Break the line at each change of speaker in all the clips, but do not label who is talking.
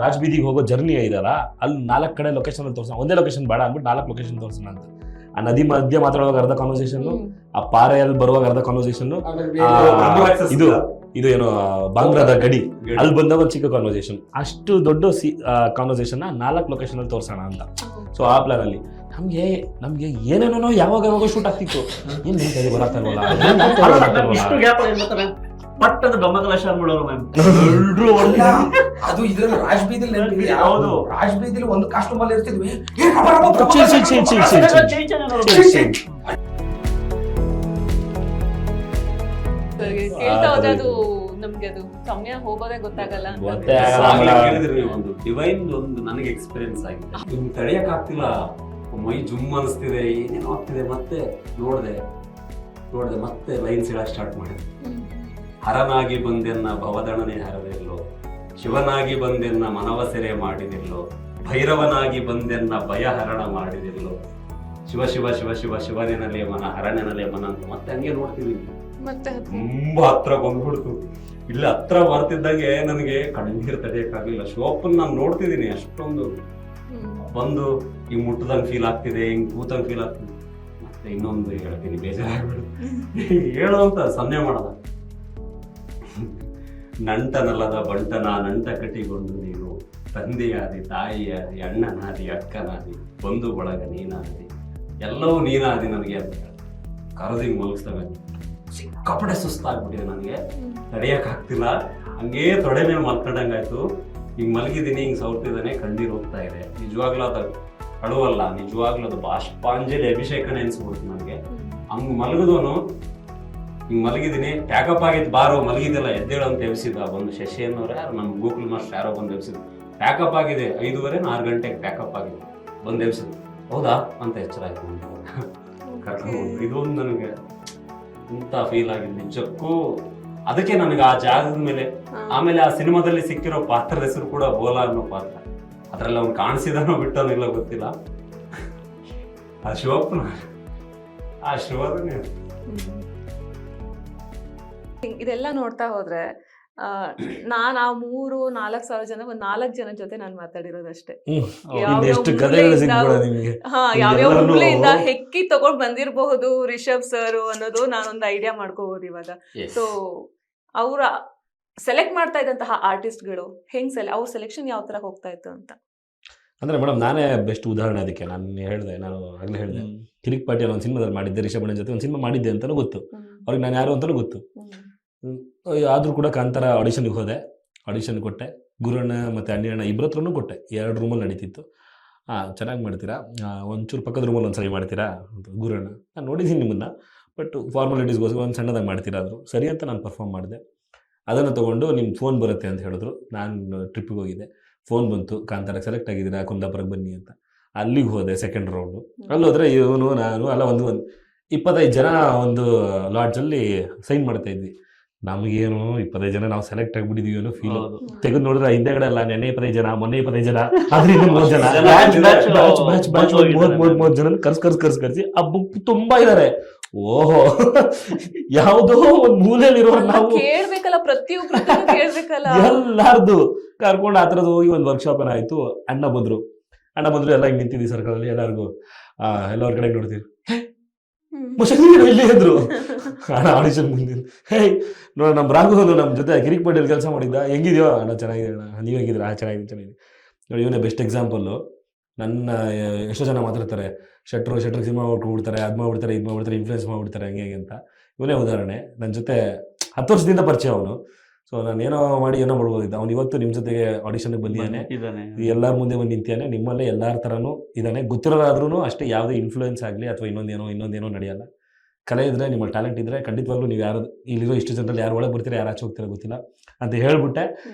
ರಾಜ್ ಬೀದಿಗೆ ಹೋಗೋ ಜರ್ನಿ ಇದೆಯಲ್ಲ, ಅಲ್ಲಿ 4 ಕಡೆ ಲೊಕೇಶನ್ ತೋರ್ಸೋಣ, ಒಂದೇ ಲೊಕೇಶನ್ ಬೇಡ ಅಂದ್ಬಿಟ್ಟು 4 ಲೊಕೇಶನ್ ತೋರ್ಸೋಣ ಅಂತ. ಆ ನದಿ ಮಧ್ಯೆ ಮಾತಾಡುವಾಗ ಅರ್ಧ ಕಾನ್ವರ್ಸೇಷನ್, ಆ ಪಾರೆಯಲ್ಲಿ ಬರುವಾಗ ಅರ್ಧ ಕಾನ್ವರ್ಸೇಷನ್, ಇದು ಏನು ಬಾಂಗ್ಲಾದ ಗಡಿ ಅಲ್ಲಿ ಬಂದಾಗ ಒಂದು ಚಿಕ್ಕ ಕಾನ್ವರ್ಸೇಷನ್, ಅಷ್ಟು ದೊಡ್ಡ ಕಾನ್ವರ್ಸೇಷನ್ 4 ಲೊಕೇಶನ್ ಅಲ್ಲಿ ತೋರ್ಸೋಣ ಅಂತ. ಸೊ ಆ ಪ್ಲಾನ್ ಅಲ್ಲಿ ನಮ್ಗೆ ಏನೇನೋ ಯಾವಾಗ ಶೂಟ್ ಆಗ್ತಿತ್ತು, ಏನ್ ಬರತ್ತಲ್ವಲ್ಲ
ಪಟ್ಟದ ಗಮಕಲಾಶ ಮಾಡೋರು ಮ್ಯಾಮ್.
ಅದು ಇದ್ರಲ್ಲಿ ರಾಜ್ ಬೀದಿಲಿ
ಹೌದು,
ರಾಜ್ ಬೀದಿಲಿ ಒಂದು ಕಾಸ್ಟ್ಯೂಮ್ ಅಲ್ಲಿ ಇರ್ತಿದ್ವಿ.
ಕೇಳ್ತಾ ಹೋದ್ರೆ ಅದು ನಮ್ಗೆ ಅದು ಸಮಯ ಹೋಗೋದೇ ಗೊತ್ತಾಗಲ್ಲ.
ಒಂದು ಡಿವೈನ್ ಒಂದು ನನಗೆ ಎಕ್ಸ್ಪೀರಿಯನ್ಸ್ ಆಗಿದೆ. ಇದನ್ನ ತಡೆಯಕ್ ಆಗ್ತಿಲ್ಲ, ಮೈ ಜುಮ್ ಅನಿಸ್ತಿದೆ, ಏನೇನೋ ಆಗ್ತಿದೆ. ಮತ್ತೆ ನೋಡ್ದೆ ಮತ್ತೆ ಲೈನ್ಸ್ ಹೇಳಕ್ ಸ್ಟಾರ್ಟ್ ಮಾಡಿದೆ. ಹರನಾಗಿ ಬಂದೆನ್ನ ಭವದಣನೆ ಹರವೆಲ್ಲೋ, ಶಿವನಾಗಿ ಬಂದೆನ್ನ ಮನವ ಸೆರೆ ಮಾಡಿದಿಲ್ಲೋ, ಭೈರವನಾಗಿ ಬಂದೆನ್ನ ಭಯ ಹರಣ ಮಾಡಿದಿಲ್ಲೋ, ಶಿವ ಶಿವ ಶಿವ ಶಿವ ಶಿವನೆನಲೆ ಮನ ಹರನೆನಲೆ ಮನ ಅಂತ ಮತ್ತೆ ಹಂಗೆ ನೋಡ್ತಿದೀನಿ. ತುಂಬಾ ಹತ್ರ ಬಂದ್ಬಿಡ್ತು. ಇಲ್ಲಿ ಹತ್ರ ಬರ್ತಿದ್ದಂಗೆ ನನಗೆ ಕಣ್ಣೀರ್ ತಡೆಯಕ್ಕಾಗ್ಲಿಲ್ಲ. ಶಿವಪ್ಪನ್ ನಾನು ನೋಡ್ತಿದ್ದೀನಿ ಅಷ್ಟೊಂದು ಬಂದು ಹಿಂಗ್ ಮುಟ್ಟದಂಗ್ ಫೀಲ್ ಆಗ್ತಿದೆ, ಹಿಂಗ್ ಕೂತಂಗ್ ಫೀಲ್ ಆಗ್ತಿದೆ. ಮತ್ತೆ ಇನ್ನೊಂದು ಹೇಳ್ತೀನಿ, ಬೇಜಾರಾಗ್ಬಿಡುತ್ತೆ ಹೇಳು ಅಂತ ಸನ್ನೆ ಮಾಡದ. ನಂಟನಲ್ಲದ ಬಂಟನ ನಂಟ ಕಟ್ಟಿಕೊಂಡು ನೀನು, ತಂದೆಯಾದಿ ತಾಯಿಯಾದಿ ಅಣ್ಣನಾದಿ ಅಕ್ಕನಾದಿ ಬಂಧು ಬಳಗ ನೀನಾದಿ ಎಲ್ಲವೂ ನೀನಾದಿ ನನಗೆ ಅಂತ ಹೇಳಿ ಕರೆದು ಹಿಂಗ್ ಮಲಗಿಸ್ದಾಗ ಸಿಕ್ಕಾಪಟ್ಟೆ ಸುಸ್ತಾಗ್ಬಿಟ್ಟಿದೆ. ನನಗೆ ತಡೆಯಕ್ ಆಗ್ತಿಲ್ಲ, ಹಂಗೇ ತೊಡೆ ಮೇಲೆ ಮಲ್ಕೊಂಡಂಗಾಯ್ತು. ಹಿಂಗ್ ಮಲಗಿದ್ದೀನಿ, ಹಿಂಗ್ ಸೌರ್ತಿದ್ದಾನೆ, ಕಣ್ಣೀರು ಹೋಗ್ತಾ ಇದೆ. ನಿಜವಾಗ್ಲೂ ಅದು ಅಳುವಲ್ಲ, ನಿಜವಾಗ್ಲೂ ಅದು ಬಾಷ್ಪಾಂಜಲಿ ಅಭಿಷೇಕನೇ ಅನ್ಸ್ಬಿಡ್ತು ನನಗೆ. ಹಂಗ್ ಮಲಗಿದವನು ಹಿಂಗ್ ಮಲಗಿದ್ದೀನಿ, ಪ್ಯಾಕಪ್ ಆಗಿದ್ದು ಬಾರೋ ಮಲಗಿದಿಲ್ಲ ಎದ್ದೇಳು ಅಂತ ಎಬ್ಸಿದ. ಒಂದು ಶಶಿ ಅನ್ನೋರು ಯಾರು ನಮ್ಮ ಗೂಗಲ್ ಮಾಸ್ಟರ್ ಯಾರೋ ಬಂದು ಎಬ್ಸಿದ್ರು. ಪ್ಯಾಕಪ್ ಆಗಿದೆ 5:30 6 ಗಂಟೆಗೆ ಪ್ಯಾಕಪ್ ಆಗಿದೆ, ಬಂದು ಎಬ್ಸಿದ್ರು. ಹೌದಾ ಅಂತ ಎಚ್ಚರ ಆಯ್ತು ಕರ್ಕೊಂಡು. ಇದೊಂದು ನನಗೆ ಇಂಥ ಫೀಲ್ ಆಗಿದೆ ನಿಜಕ್ಕೂ. ಅದಕ್ಕೆ ನನಗೆ ಆ ಜಾಗದ ಮೇಲೆ, ಆಮೇಲೆ ಆ ಸಿನಿಮಾದಲ್ಲಿ ಸಿಕ್ಕಿರೋ ಪಾತ್ರದ ಹೆಸರು ಕೂಡ ಬೋಲಾ ಅನ್ನೋ ಪಾತ್ರ. ಅದ್ರಲ್ಲಿ ಅವ್ನು ಕಾಣಿಸಿದಾನೋ ಬಿಟ್ಟನೋ ಇಲ್ಲ ಗೊತ್ತಿಲ್ಲ. ಆ ಶಿವಪ್ಪನ ಆ ಶಿವನೇ.
ಇದೆಲ್ಲ ನೋಡ್ತಾ ಹೋದ್ರೆ ನಾನ್ ಆ 3-4 ಸಾವಿರ ಜನ, 4 ಜನ ಜೊತೆ ನಾನು ಮಾತಾಡಿರೋದಷ್ಟೇ. ಯಾವ್ಯಾವ ಮೂಲೆಯಿಂದ ಹೆಕ್ಕಿ ತಗೊಂಡ್ ಬಂದಿರಬಹುದು ರಿಷಬ್ ಸರ್ ಅನ್ನೋದು ನಾನೊಂದು ಐಡಿಯಾ ಮಾಡ್ಕೋಬಹುದು ಇವಾಗ. ಸೊ ಅವ್ರ ಸೆಲೆಕ್ಟ್ ಮಾಡ್ತಾ ಇದ್ದಂತಹ ಆರ್ಟಿಸ್ಟ್ಗಳು ಹೆಂಗ್ ಅವ್ರ ಸೆಲೆಕ್ಷನ್ ಯಾವ ತರ ಹೋಗ್ತಾ ಇತ್ತು ಅಂತ.
ಅಂದ್ರೆ ಮೇಡಮ್ ನಾನೇ ಬೆಸ್ಟ್ ಉದಾಹರಣೆ ಅದಕ್ಕೆ. ನಾನು ಆಗ್ಲೇ ಹೇಳಿದೆ, ಕಿರಿಕ್ ಪಾಟಿ ಒಂದು ಸಿನಿಮಾದಲ್ಲಿ ಮಾಡಿದ್ದೆ, ರಿಷಬ್ ಅಣ್ಣನ ಜೊತೆ ಒಂದು ಸಿನಿಮಾ ಮಾಡಿದ್ದೆ ಅಂತಾನು ಗೊತ್ತು ಅವ್ರಿಗೆ, ನಾನು ಯಾರು ಅಂತಾನು ಗೊತ್ತು. ಆದ್ರೂ ಕೂಡ ಕಾಂತಾರ ಆಡಿಷನ್ಗೆ ಹೋದೆ, ಆಡಿಷನ್ ಕೊಟ್ಟೆ. ಗುರಣ್ಣ ಮತ್ತೆ ಅಣ್ಣ ಇಬ್ಬರ ಹತ್ರನೂ ಕೊಟ್ಟೆ. 2 ರೂಮಲ್ಲಿ ನಡೀತಿತ್ತು. ಚೆನ್ನಾಗಿ ಮಾಡ್ತೀರಾ, ಒಂಚೂರು ಪಕ್ಕದ ರೂಮಲ್ಲಿ ಒಂದ್ಸರಿ ಮಾಡ್ತೀರಾ ಅಂತ. ಗುರಣ್ಣ, ನಾನು ನೋಡಿದ್ದೀನಿ ನಿಮ್ಮನ್ನ, ಬಟ್ ಫಾರ್ಮಾಲಿಟೀಸ್ಗೋಸ್ಕರ ಒಂದು ಸಣ್ಣದಾಗಿ ಮಾಡ್ತೀರಾ ಅಂದರು. ಸರಿ ಅಂತ ನಾನು ಪರ್ಫಾರ್ಮ್ ಮಾಡಿದೆ. ಅದನ್ನು ತೊಗೊಂಡು ನಿಮ್ಮ ಫೋನ್ ಬರುತ್ತೆ ಅಂತ ಹೇಳಿದ್ರು. ನಾನು ಟ್ರಿಪ್ಪಿಗೆ ಹೋಗಿದ್ದೆ, ಫೋನ್ ಬಂತು, ಕಾಂತಾರಕ್ಕೆ ಸೆಲೆಕ್ಟ್ ಆಗಿದ್ದೀರಾ, ಕುಂದಾಪುರಕ್ಕೆ ಬನ್ನಿ ಅಂತ. ಅಲ್ಲಿಗೆ ಹೋದೆ ಸೆಕೆಂಡ್ ರೌಂಡು. ಅಲ್ಲಿ ಹೋದ್ರೆ ಇವನು ನಾನು ಅಲ್ಲ ಒಂದು 25 ಜನ ಒಂದು ಲಾಡ್ಜಲ್ಲಿ ಸೈನ್ ಮಾಡ್ತಾ ಇದ್ವಿ. ನಮಗೇನು 25 ಜನ ನಾವು ಸೆಲೆಕ್ಟ್ ಆಗಿಬಿಟ್ಟಿದೀವಿ ಅನ್ನೋ ಫೀಲ್. ತೆಗೆದು ನೋಡಿದ್ರೆ ಹಿಂದೆಗಡೆ ಅಲ್ಲ, ನೆನ್ನೆ 25 ಜನ, ಮೊನ್ನೆ 25 ಜನ, ಆದ್ರೆ ಇನ್ನು 3 ಜನ, 30 ಜನ ಕರ್ಸಿ ಆ ಬುಕ್ ತುಂಬಾ ಇದಾರೆ. ಓಹೋ, ಯಾವುದೋ ಒಂದ್ ಮೂಲೆಯಲ್ಲಿರುವ ನಾವು
ಕೇಳ್ಬೇಕಲ್ಲ, ಪ್ರತಿಯೊಬ್ಬರು ಕೇಳ್ಬೇಕಲ್ಲ.
ಎಲ್ಲಾರ್ದು ಕರ್ಕೊಂಡು ಆ ಥರದ್ದು ಹೋಗಿ ಒಂದು ವರ್ಕ್ಶಾಪ್ ಏನಾಯ್ತು. ಅಣ್ಣ ಬಂದ್ರು ಎಲ್ಲ ಹಿಂಗೆ ನಿಂತಿದ್ವಿ ಸರ್ಕಲಲ್ಲಿ. ಎಲ್ಲರಿಗೂ ಎಲ್ಲರ ಕಡೆ ನೋಡ್ತೀವಿ, ಇಲ್ಲಿ ಇದ್ರು ಆಡಿಷನ್ ಮುಂದಿನ. ನೋಡ ನಮ್ಮ ರಾಘವನು ನಮ್ಮ ಜೊತೆ ಕಿರಿಕ್ ಪಾಟಿಯಲ್ಲಿ ಕೆಲಸ ಮಾಡಿದ್ದ. ಹೆಂಗಿದ್ಯೋ ಅಣ್ಣ, ಚೆನ್ನಾಗಿದೆ ಅಣ್ಣ, ನೀವು ಹೆಂಗಿದ್ರ? ಚೆನ್ನಾಗಿದೆ ನೋಡಿ. ಇವನೇ ಬೆಸ್ಟ್ ಎಕ್ಸಾಂಪಲ್ಲು. ನನ್ನ ಎಷ್ಟೋ ಜನ ಮಾತಾಡ್ತಾರೆ, ಶೆಟ್ರು ಸಿನಿಮಾ ಮಾಡ್ಬಿಡ್ತಾರೆ, ಅದು ಮಾಡ್ಬಿಡ್ತಾರೆ, ಇದು ಮಾಡ್ಬಿಡ್ತಾರೆ, ಇನ್ಫ್ಲೂಯೆನ್ಸ್ ಮಾಡ್ಬಿಡ್ತಾರೆ ಹಂಗೆ ಅಂತ. ಇವನೇ ಉದಾಹರಣೆ. ನನ್ನ ಜೊತೆ 10 ವರ್ಷದಿಂದ ಪರಿಚಯ ಅವನು. ಸೊ ನಾನು ಏನೋ ಮಾಡಿ ಏನೋ ಮಾಡ್ಬೋದಿದ್ದ. ಅವ್ನು ಇವತ್ತು ನಿಮ್ಮ ಜೊತೆಗೆ ಆಡಿಷನ್ಗೆ ಬಂದಿದ್ದಾನೆ, ಎಲ್ಲರ ಮುಂದೆ ಬಂದು ನಿಂತಿದ್ದಾನೆ. ನಿಮ್ಮಲ್ಲೇ ಎಲ್ಲರ ಥರನೂ ಇದ್ದಾನೆ. ಗೊತ್ತಿರೋದಾದ್ರೂ ಅಷ್ಟೇ, ಯಾವುದೇ ಇನ್ಫ್ಲೂಯೆನ್ಸ್ ಆಗಲಿ ಅಥವಾ ಇನ್ನೊಂದೇನೋ ನಡೆಯಲ್ಲ. ಕಲೆ ಇದ್ರೆ, ನಿಮ್ಮಲ್ಲಿ ಟ್ಯಾಲೆಂಟ್ ಇದ್ರೆ ಖಂಡಿತವಾಗ್ಲೂ ನೀವು ಯಾರು ಇಲ್ಲಿರೋ ಇಷ್ಟು ಜನರಲ್ಲಿ ಯಾರು ಒಳಗೆ ಬರ್ತೀರಾ, ಯಾರು ಆಚೆ ಹೋಗ್ತೀರಾ ಗೊತ್ತಿಲ್ಲ ಅಂತ ಹೇಳ್ಬಿಟ್ಟೆ.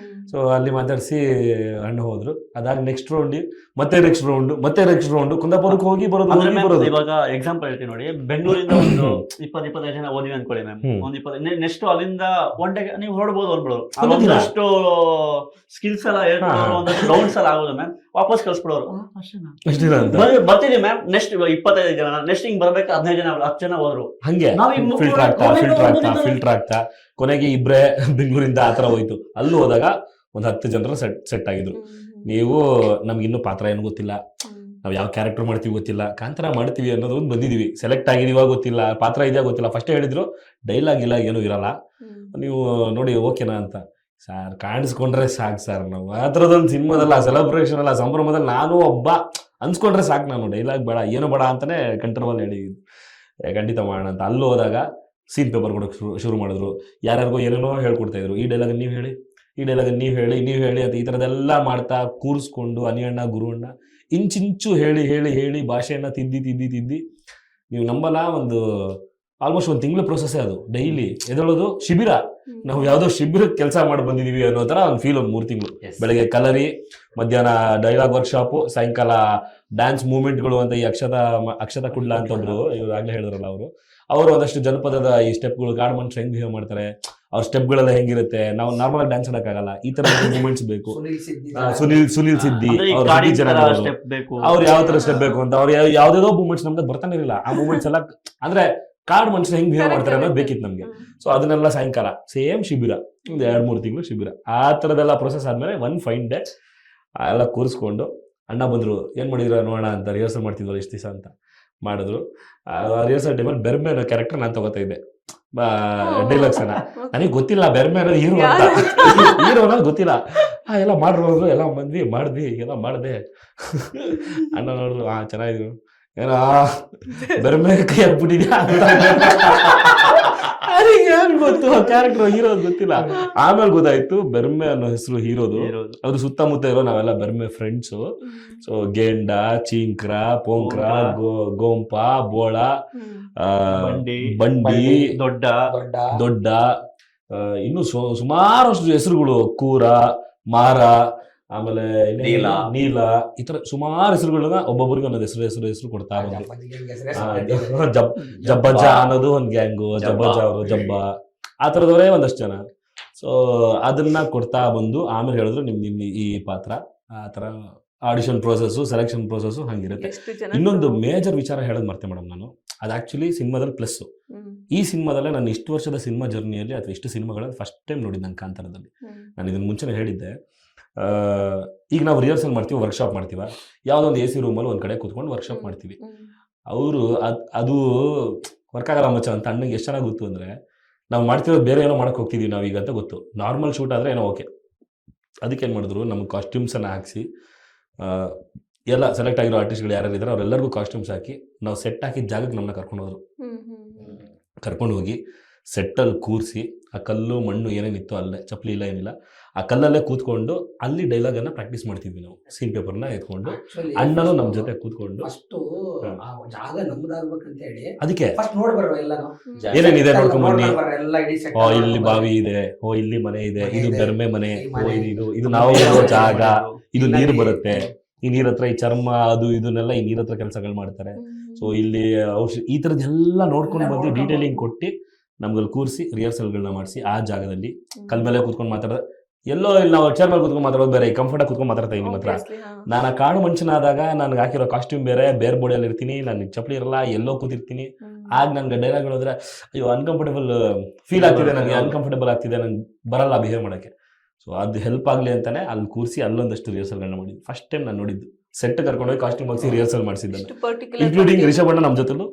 ಸೊ ಅಲ್ಲಿ ಮಾತಾಡಿಸಿ ಅಣ್ಣ ಹೋದ್ರು. ಅದಾದ ನೆಕ್ಸ್ಟ್ ರೌಂಡು ಕುಂದಾಪುರಕ್ಕೆ ಹೋಗಿ ಬರೋದು.
ಇವಾಗ ಎಕ್ಸಾಂಪಲ್ ಹೇಳ್ತೀನಿ ನೋಡಿ, ಬೆಂಗಳೂರಿಂದ ಒಂದು 20-25 ಜನ ಓದಿವಿ ಅನ್ಕೊಳ್ಳಿ ಮ್ಯಾಮ್. ಒಂದು 20 ನೆಕ್ಸ್ಟ್ ಅಲ್ಲಿಂದ ಒನ್ ಡೇ ನೀವು ಹೊರಡ್ಬೋದು ಅನ್ಬಿಡೋರು. ಒಂದಷ್ಟು ಸ್ಕಿಲ್ಸ್ ಎಲ್ಲ ಹೇಳ್ಕೊಡೋರು, ಒಂದಷ್ಟು ರೌಂಡ್ಸ್ ಎಲ್ಲ ಆಗೋದು ಮ್ಯಾಮ್. ವಾಪಸ್ ಕಳ್ಸ್ಬಿಡೋರು. ಬರ್ತೀವಿ ಮ್ಯಾಮ್, ನೆಕ್ಸ್ಟ್ 25 ಜನ, ನೆಕ್ಸ್ಟ್ ಹಿಂಗ್ ಬರ್ಬೇಕು 15 ಜನ, 10 ಜನ ಹೋದ್ರು.
ಹಂಗೆ ಫಿಲ್ಟರ್ ಆಗ್ತಾ ಕೊನೆಗೆ ಇಬ್ರೇ ಬೆಂಗಳೂರಿಂದ ಆತರ ಹೋಯ್ತು. ಅಲ್ಲಿ ಹೋದಾಗ ಒಂದು 10 ಜನರ ಸೆಟ್ ಆಗಿದ್ರು. ನೀವು ನಮ್ಗೆ ಇನ್ನೂ ಪಾತ್ರ ಏನು ಗೊತ್ತಿಲ್ಲ, ನಾವು ಯಾವ ಕ್ಯಾರೆಕ್ಟರ್ ಮಾಡ್ತೀವಿ ಗೊತ್ತಿಲ್ಲ, ಕಾಂತಾರ ಮಾಡ್ತೀವಿ ಅನ್ನೋದು ಒಂದು ಬಂದಿದೀವಿ, ಸೆಲೆಕ್ಟ್ ಆಗಿದೀವ ಗೊತ್ತಿಲ್ಲ, ಪಾತ್ರ ಇದೆಯಾ ಗೊತ್ತಿಲ್ಲ. ಫಸ್ಟೇ ಹೇಳಿದ್ರು ಡೈಲಾಗ್ ಇಲ್ಲ ಏನೂ ಇರಲ್ಲ, ನೀವು ನೋಡಿ ಓಕೆನಾ ಅಂತ. ಸರ್ ಕಾಣಿಸ್ಕೊಂಡ್ರೆ ಸಾಕು ಸರ್, ನಾವು ಆ ಥರದೊಂದು ಸಿನಿಮಾದಲ್ಲ, ಸೆಲೆಬ್ರೇಷನ್ ಅಲ್ಲ, ಸಂಭ್ರಮದಲ್ಲಿ ನಾನು ಒಬ್ಬ ಅನ್ಸ್ಕೊಂಡ್ರೆ ಸಾಕು, ನಾನು ಡೈಲಾಗ್ ಬೇಡ ಏನು ಬೇಡ ಅಂತಾನೆ ಕಂಟ್ರೋಲ್ ಹೇಳಿದ್ದು. ಖಂಡಿತ ಮಾಡೋಣ ಅಂತ ಅಲ್ಲಿ ಹೋದಾಗ ಸೀನ್ ಪೇಪರ್ ಕೊಡೋಕೆ ಶುರು ಮಾಡಿದ್ರು. ಯಾರ್ಯಾರಿಗೋ ಏನೇನೋ ಹೇಳ್ಕೊಡ್ತಾ ಇದ್ರು, ಈ ಡೈಲಾಗ್ ನೀವು ಹೇಳಿ, ಈ ಡೈಲಾಗ್ ನೀವು ಹೇಳಿ ಅಂತ ಈ ಥರದ್ದೆಲ್ಲ ಮಾಡ್ತಾ ಕೂರಿಸ್ಕೊಂಡು ಅನಿಯಣ್ಣ ಗುರುವಣ್ಣ ಇಂಚಿಂಚು ಹೇಳಿ ಭಾಷೆಯನ್ನ ತಿದ್ದಿ ನೀವು ನಂಬಲ್ಲ, ಒಂದು ಆಲ್ಮೋಸ್ಟ್ ಒಂದು ತಿಂಗಳ ಪ್ರೊಸೆಸ್ಸೇ ಅದು. ಡೈಲಿ ಎದಳೋದು ಶಿಬಿರ, ನಾವು ಯಾವುದೋ ಶಿಬಿರಕ್ಕೆ ಕೆಲಸ ಮಾಡಿ ಬಂದಿದೀವಿ ಅನ್ನೋ ಥರ ಒಂದು ಫೀಲ್. ಒಂದು 3 ತಿಂಗಳು ಬೆಳಗ್ಗೆ ಕಲರಿ, ಮಧ್ಯಾಹ್ನ ಡೈಲಾಗ್ ವರ್ಕ್ಶಾಪು, ಸಾಯಂಕಾಲ ಡ್ಯಾನ್ಸ್ ಮೂವ್ಮೆಂಟ್ಗಳು ಅಂತ ಈ ಅಕ್ಷತಾ ಕುಡ್ಲ ಅಂತ ಒಬ್ರು ಇವ್ರು ಆಗ್ಲೇ ಹೇಳಿದ್ರಲ್ಲ, ಅವರು ಒಂದಷ್ಟು ಜನಪದದ ಈ ಸ್ಟೆಪ್ಗಳು, ಗಾಡ್ ಮನುಷ್ಯ ಹೆಂಗ್ ಬಿಹೇವ್ ಮಾಡ್ತಾರೆ, ಅವ್ರ ಸ್ಟೆಪ್ಗಳೆಲ್ಲ ಹೆಂಗಿರುತ್ತೆ, ನಾವು ನಾರ್ಮಲ್ ಡ್ಯಾನ್ಸ್ ಆಡಕ್ಕಾಗಲ್ಲ, ಈ ತರ ಮೂವ್ಮೆಂಟ್ಸ್ ಬೇಕು. ಸುನಿಲ್ ಸಿದ್ದಿ ಅವ್ರು ಯಾವ ತರ ಸ್ಟೆಪ್ ಬೇಕು ಅಂತ ಅವ್ರು ಯಾವ್ದೇದೋ ಮೂವ್ಮೆಂಟ್ಸ್ ನಮ್ಗೆ ಬರ್ತಾನೆ ಇರಲಿಲ್ಲ. ಆ ಮೂವ್ಮೆಂಟ್ಸ್ ಎಲ್ಲ ಅಂದ್ರೆ ಕಾರ್ಡ್ ಮನುಷ್ಯ ಹೆಂಗ್ ಬಿಹೇವ್ ಮಾಡ್ತಾರೆ ಅನ್ನೋದು ಬೇಕಿತ್ತು ನಮ್ಗೆ. ಸೊ ಅದನ್ನೆಲ್ಲ ಸಾಯಂಕಾಲ ಸೇಮ್ ಶಿಬಿರ, ಒಂದು 2-3 ತಿಂಗಳು ಶಿಬಿರ, ಆ ತರದೆಲ್ಲ ಪ್ರೊಸೆಸ್ ಆದ್ಮೇಲೆ ಒನ್ ಫೈನ್ ಡೇ ಎಲ್ಲ ಕೂರಿಸ್ಕೊಂಡು ಅಣ್ಣ ಬಂದ್ರು, ಏನ್ ಮಾಡಿದ್ರ ನೋಡೋಣ ಅಂತ, ರಿಹರ್ಸಲ್ ಮಾಡ್ತಿದ್ವಲ್ಲ ಇಷ್ಟು ದಿವಸ ಅಂತ ಮಾಡಿದ್ರು. ರಿಹರ್ಸಲ್ ಟೈಮಲ್ಲಿ ಬೆರ್ಮೆ ಅನ್ನೋ ಕ್ಯಾರೆಕ್ಟರ್ ನಾನು ತಗೋತಾ ಇದ್ದೆ, ಡೈಲಾಗ್ಸ್ ಅನ್ನ. ನನಗೆ ಗೊತ್ತಿಲ್ಲ ಬೆರ್ಮೆ ಅನ್ನೋದು ಹೀರೋ ಅಂತ, ಹೀರೋ ಅನ್ನೋದು ಗೊತ್ತಿಲ್ಲ. ಎಲ್ಲ ಮಾಡ್ರು, ಎಲ್ಲ ಮಾಡಿದ್ವಿ ಎಲ್ಲ ಮಾಡಿದೆ. ಅಣ್ಣ ನೋಡಿದ್ರು, ಚೆನ್ನಾಗಿದ್ರು, ಏನೋ ಬೆರ್ಮೆ ಕೈ ಹಾಕ್ಬಿಟ್ಟಿದ್ಯಾ ಅಂತ. ಏನ್ ಗೊತ್ತು ಕ್ಯಾರೆಕ್ಟರ್ ಹೀರೋ ಗೊತ್ತಿಲ್ಲ. ಆಮೇಲೆ ಗೊತ್ತಾಯ್ತು ಬೆರ್ಮೆ ಅನ್ನೋ ಹೆಸರು ಹೀರೋದು, ಅದ್ರ ಸುತ್ತಮುತ್ತ ಇರೋ ನಾವೆಲ್ಲ ಬೆರ್ಮೆ ಫ್ರೆಂಡ್ಸು. ಸೊ ಗೇಂಡ, ಚೀಂಕ್ರ, ಪೋಂಕ್ರ, ಗೋಂಪ, ಬೋಳ, ಬಂಡಿ, ದೊಡ್ಡ, ಇನ್ನು ಸುಮಾರು ಹೆಸರುಗಳು, ಕೂರ, ಮಾರ, ಆಮೇಲೆ ನೀಲ, ಈ ತರ ಸುಮಾರು ಹೆಸರುಗಳನ್ನ ಒಬ್ಬೊಬ್ಬರಿಗೆ ಒಂದೊಂದು ಹೆಸರು ಕೊಡ್ತಾ ಬಂದ್ರು. ಜಬ್ಬಜ್ಜ ಅನ್ನೋದು ಒಂದ್ ಗ್ಯಾಂಗು, ಜಬ್ಬಜ್ಜ ಅವರು ಜಬ್ಬ, ಆ ತರದವರೇ ಒಂದಷ್ಟು ಜನ. ಸೊ ಅದನ್ನ ಕೊಡ್ತಾ ಬಂದು ಆಮೇಲೆ ಹೇಳಿದ್ರು ನಿಮ್ ಈ ಪಾತ್ರ, ಆ ತರ ಆಡಿಷನ್ ಪ್ರೋಸೆಸ್, ಸೆಲೆಕ್ಷನ್ ಪ್ರೋಸೆಸ್ ಹಂಗಿರುತ್ತೆ. ಇನ್ನೊಂದು ಮೇಜರ್ ವಿಚಾರ ಹೇಳೋದು ಮರ್ತೆ ಮೇಡಮ್, ನಾನು ಅದು ಆಕ್ಚುಲಿ ಸಿನಿಮಾದಲ್ಲಿ ಪ್ಲಸ್. ಈ ಸಿನಿಮಾದಲ್ಲೇ ನಾನು ಇಷ್ಟು ವರ್ಷದ ಸಿನಿಮಾ ಜರ್ನಿಯಲ್ಲಿ ಅಥವಾ ಇಷ್ಟು ಸಿನಿಮಾಗಳಲ್ಲಿ ಫಸ್ಟ್ ಟೈಮ್ ನೋಡಿದ್ದು ನಾನು ಕಾಂತಾರದಲ್ಲಿ. ನಾನು ಇದನ್ನ ಮುಂಚೆನೇ ಹೇಳಿದ್ದೆ. ಈಗ ನಾವು ರಿಹರ್ಸಲ್ ಮಾಡ್ತೀವಿ, ವರ್ಕ್ಶಾಪ್ ಮಾಡ್ತೀವ, ಯಾವುದೋ ಒಂದು AC ರೂಮಲ್ಲಿ ಒಂದು ಕಡೆ ಕೂತ್ಕೊಂಡು ವರ್ಕ್ಶಾಪ್ ಮಾಡ್ತೀವಿ. ಅವರು ಅದು ವರ್ಕ್ ಆಗಲ್ಲ ಮಚ್ಚ ಅಂತ ಅಣ್ಣಂಗೆ ಎಷ್ಟು ಚೆನ್ನಾಗಿ ಗೊತ್ತು ಅಂದರೆ, ನಾವು ಮಾಡ್ತಿರೋದು ಬೇರೆ ಏನೋ ಮಾಡಕ್ಕೆ ಹೋಗ್ತಿದ್ದೀವಿ ನಾವೀಗ ಅಂತ ಗೊತ್ತು. ನಾರ್ಮಲ್ ಶೂಟ್ ಆದರೆ ಏನೋ ಓಕೆ. ಅದಕ್ಕೆ ಏನು ಮಾಡಿದ್ರು, ನಮಗೆ ಕಾಸ್ಟ್ಯೂಮ್ಸನ್ನು ಹಾಕಿಸಿ, ಎಲ್ಲ ಸೆಲೆಕ್ಟ್ ಆಗಿರೋ ಆರ್ಟಿಸ್ಟ್ಗಳು ಯಾರ್ಯಾರು ಇದ್ದಾರೆ ಅವರೆಲ್ಲರಿಗೂ ಕಾಸ್ಟ್ಯೂಮ್ಸ್ ಹಾಕಿ, ನಾವು ಸೆಟ್ ಹಾಕಿದ ಜಾಗಕ್ಕೆ ನಮ್ಮನ್ನ ಕರ್ಕೊಂಡು ಹೋಗಿ ಸೆಟ್ಟಲ್ಲಿ ಕೂರಿಸಿ, ಆ ಕಲ್ಲು ಮಣ್ಣು ಏನೇನಿತ್ತು ಅಲ್ಲೇ, ಚಪ್ಪಲಿ ಇಲ್ಲ ಏನಿಲ್ಲ, ಆ ಕಲ್ಲಲ್ಲೇ ಕೂತ್ಕೊಂಡು ಅಲ್ಲಿ ಡೈಲಾಗ್ ಅನ್ನ ಪ್ರಾಕ್ಟೀಸ್ ಮಾಡ್ತಿದ್ವಿ ನಾವು. ಸೀನ್ ಪೇಪರ್ನ ಎತ್ಕೊಂಡು ಅಣ್ಣನು ನಮ್ಮ ಜೊತೆ ಕೂತ್ಕೊಂಡು
ಜಾಗ ನಮ್ದಾಗ್ಬೇಕಂತ ಹೇಳಿ
ಅದಕ್ಕೆ
ಏನೇನಿದೆ
ನೋಡ್ಕೊಂಡ್ ಬನ್ನಿ. ಓ ಇಲ್ಲಿ ಬಾವಿ ಇದೆ, ಓ ಇಲ್ಲಿ ಮನೆ ಇದೆ, ಇದು ಬೆರ್ಮೆ ಮನೆ, ಓ ಇದು ನಾವು ಇರೋ ಜಾಗ, ಇದು ನೀರು ಬರುತ್ತೆ, ಈ ನೀರ್ ಹತ್ರ ಈ ಚರ್ಮ ಅದು ಇದನ್ನೆಲ್ಲ ಈ ನೀರ್ ಹತ್ರ ಕೆಲಸಗಳು ಮಾಡ್ತಾರೆ. ಸೊ ಇಲ್ಲಿ ಔಷಧಿ, ಈ ತರದ್ದೆಲ್ಲ ನೋಡ್ಕೊಂಡು ಬಂದು ಡೀಟೇಲಿಂಗ್ ಕೊಟ್ಟು ನಮ್ಗಲ್ಲಿ ಕೂರಿಸಿ ರಿಹರ್ಸಲ್ಗಳನ್ನ ಮಾಡಿಸಿ, ಆ ಜಾಗದಲ್ಲಿ ಕಲ್ ಮೇಲೆ ಕೂತ್ಕೊಂಡು ಮಾತಾಡೋದು, ಎಲ್ಲೋ ಇಲ್ಲಿ ನಾವು ಚೇರ್ ಮೇಲೆ ಕೂತ್ಕೊಂಡು ಮಾತಾಡೋದು ಬೇರೆ, ಕಂಫರ್ಟಾಗಿ ಕೂತ್ಕೊಂಡು ಮಾತಾಡ್ತಾ ಇದ್ದೀನಿ ನಿಮ್ಮ ಹತ್ರ. ನಾನು ಆ ಕಾಡು ಮನುಷ್ಯನಾದಾಗ ನನ್ಗೆ ಹಾಕಿರೋ ಕಾಸ್ಟ್ಯೂಮ್ ಬೇರೆ ಬೋಡಿಯಲ್ಲಿ ಇರ್ತೀನಿ, ನನಗೆ ಚಪ್ಪಲಿ ಇರಲ್ಲ, ಎಲ್ಲೋ ಕೂತಿರ್ತೀನಿ. ಆಗ ನನ್ಗೆ ಡೈಲಾಗ್ ಹೇಳಿದ್ರೆ ಅಯ್ಯೋ ಅನ್ಕಂಫರ್ಟೇಬಲ್ ಫೀಲ್ ಆಗ್ತಿದೆ, ನನಗೆ ಅನ್ಕಂಫರ್ಟೇಬಲ್ ಆಗ್ತಿದೆ, ನಂಗೆ ಬರಲ್ಲ ಬಿಹೇವ್ ಮಾಡೋಕ್ಕೆ. ಸೊ ಅದು ಹೆಲ್ಪ್ ಆಗಲಿ ಅಂತಾನೆ ಅಲ್ಲಿ ಕೂರಿಸಿ ಅಲ್ಲೊಂದಷ್ಟು ರಿಹರ್ಸಲ್ಗಳನ್ನ ಮಾಡಿದ್ವಿ. ಫಸ್ಟ್ ಟೈಮ್ ನಾನು ನೋಡಿದ್ದು, ಸೆಟ್ ಕರ್ಕೊಂಡೋಗಿ ಕಾಸ್ಟ್ಯೂಮ್ ಹಾಕಿ ರಿಹರ್ಸಲ್ ಮಾಡಿಸಿದ್ದೆ, ಇನ್ಕ್ಲೂಡಿಂಗ್ ರಿಷಭಣ್ಣ ನಮ್ಮ ಜೊತೆಲೂ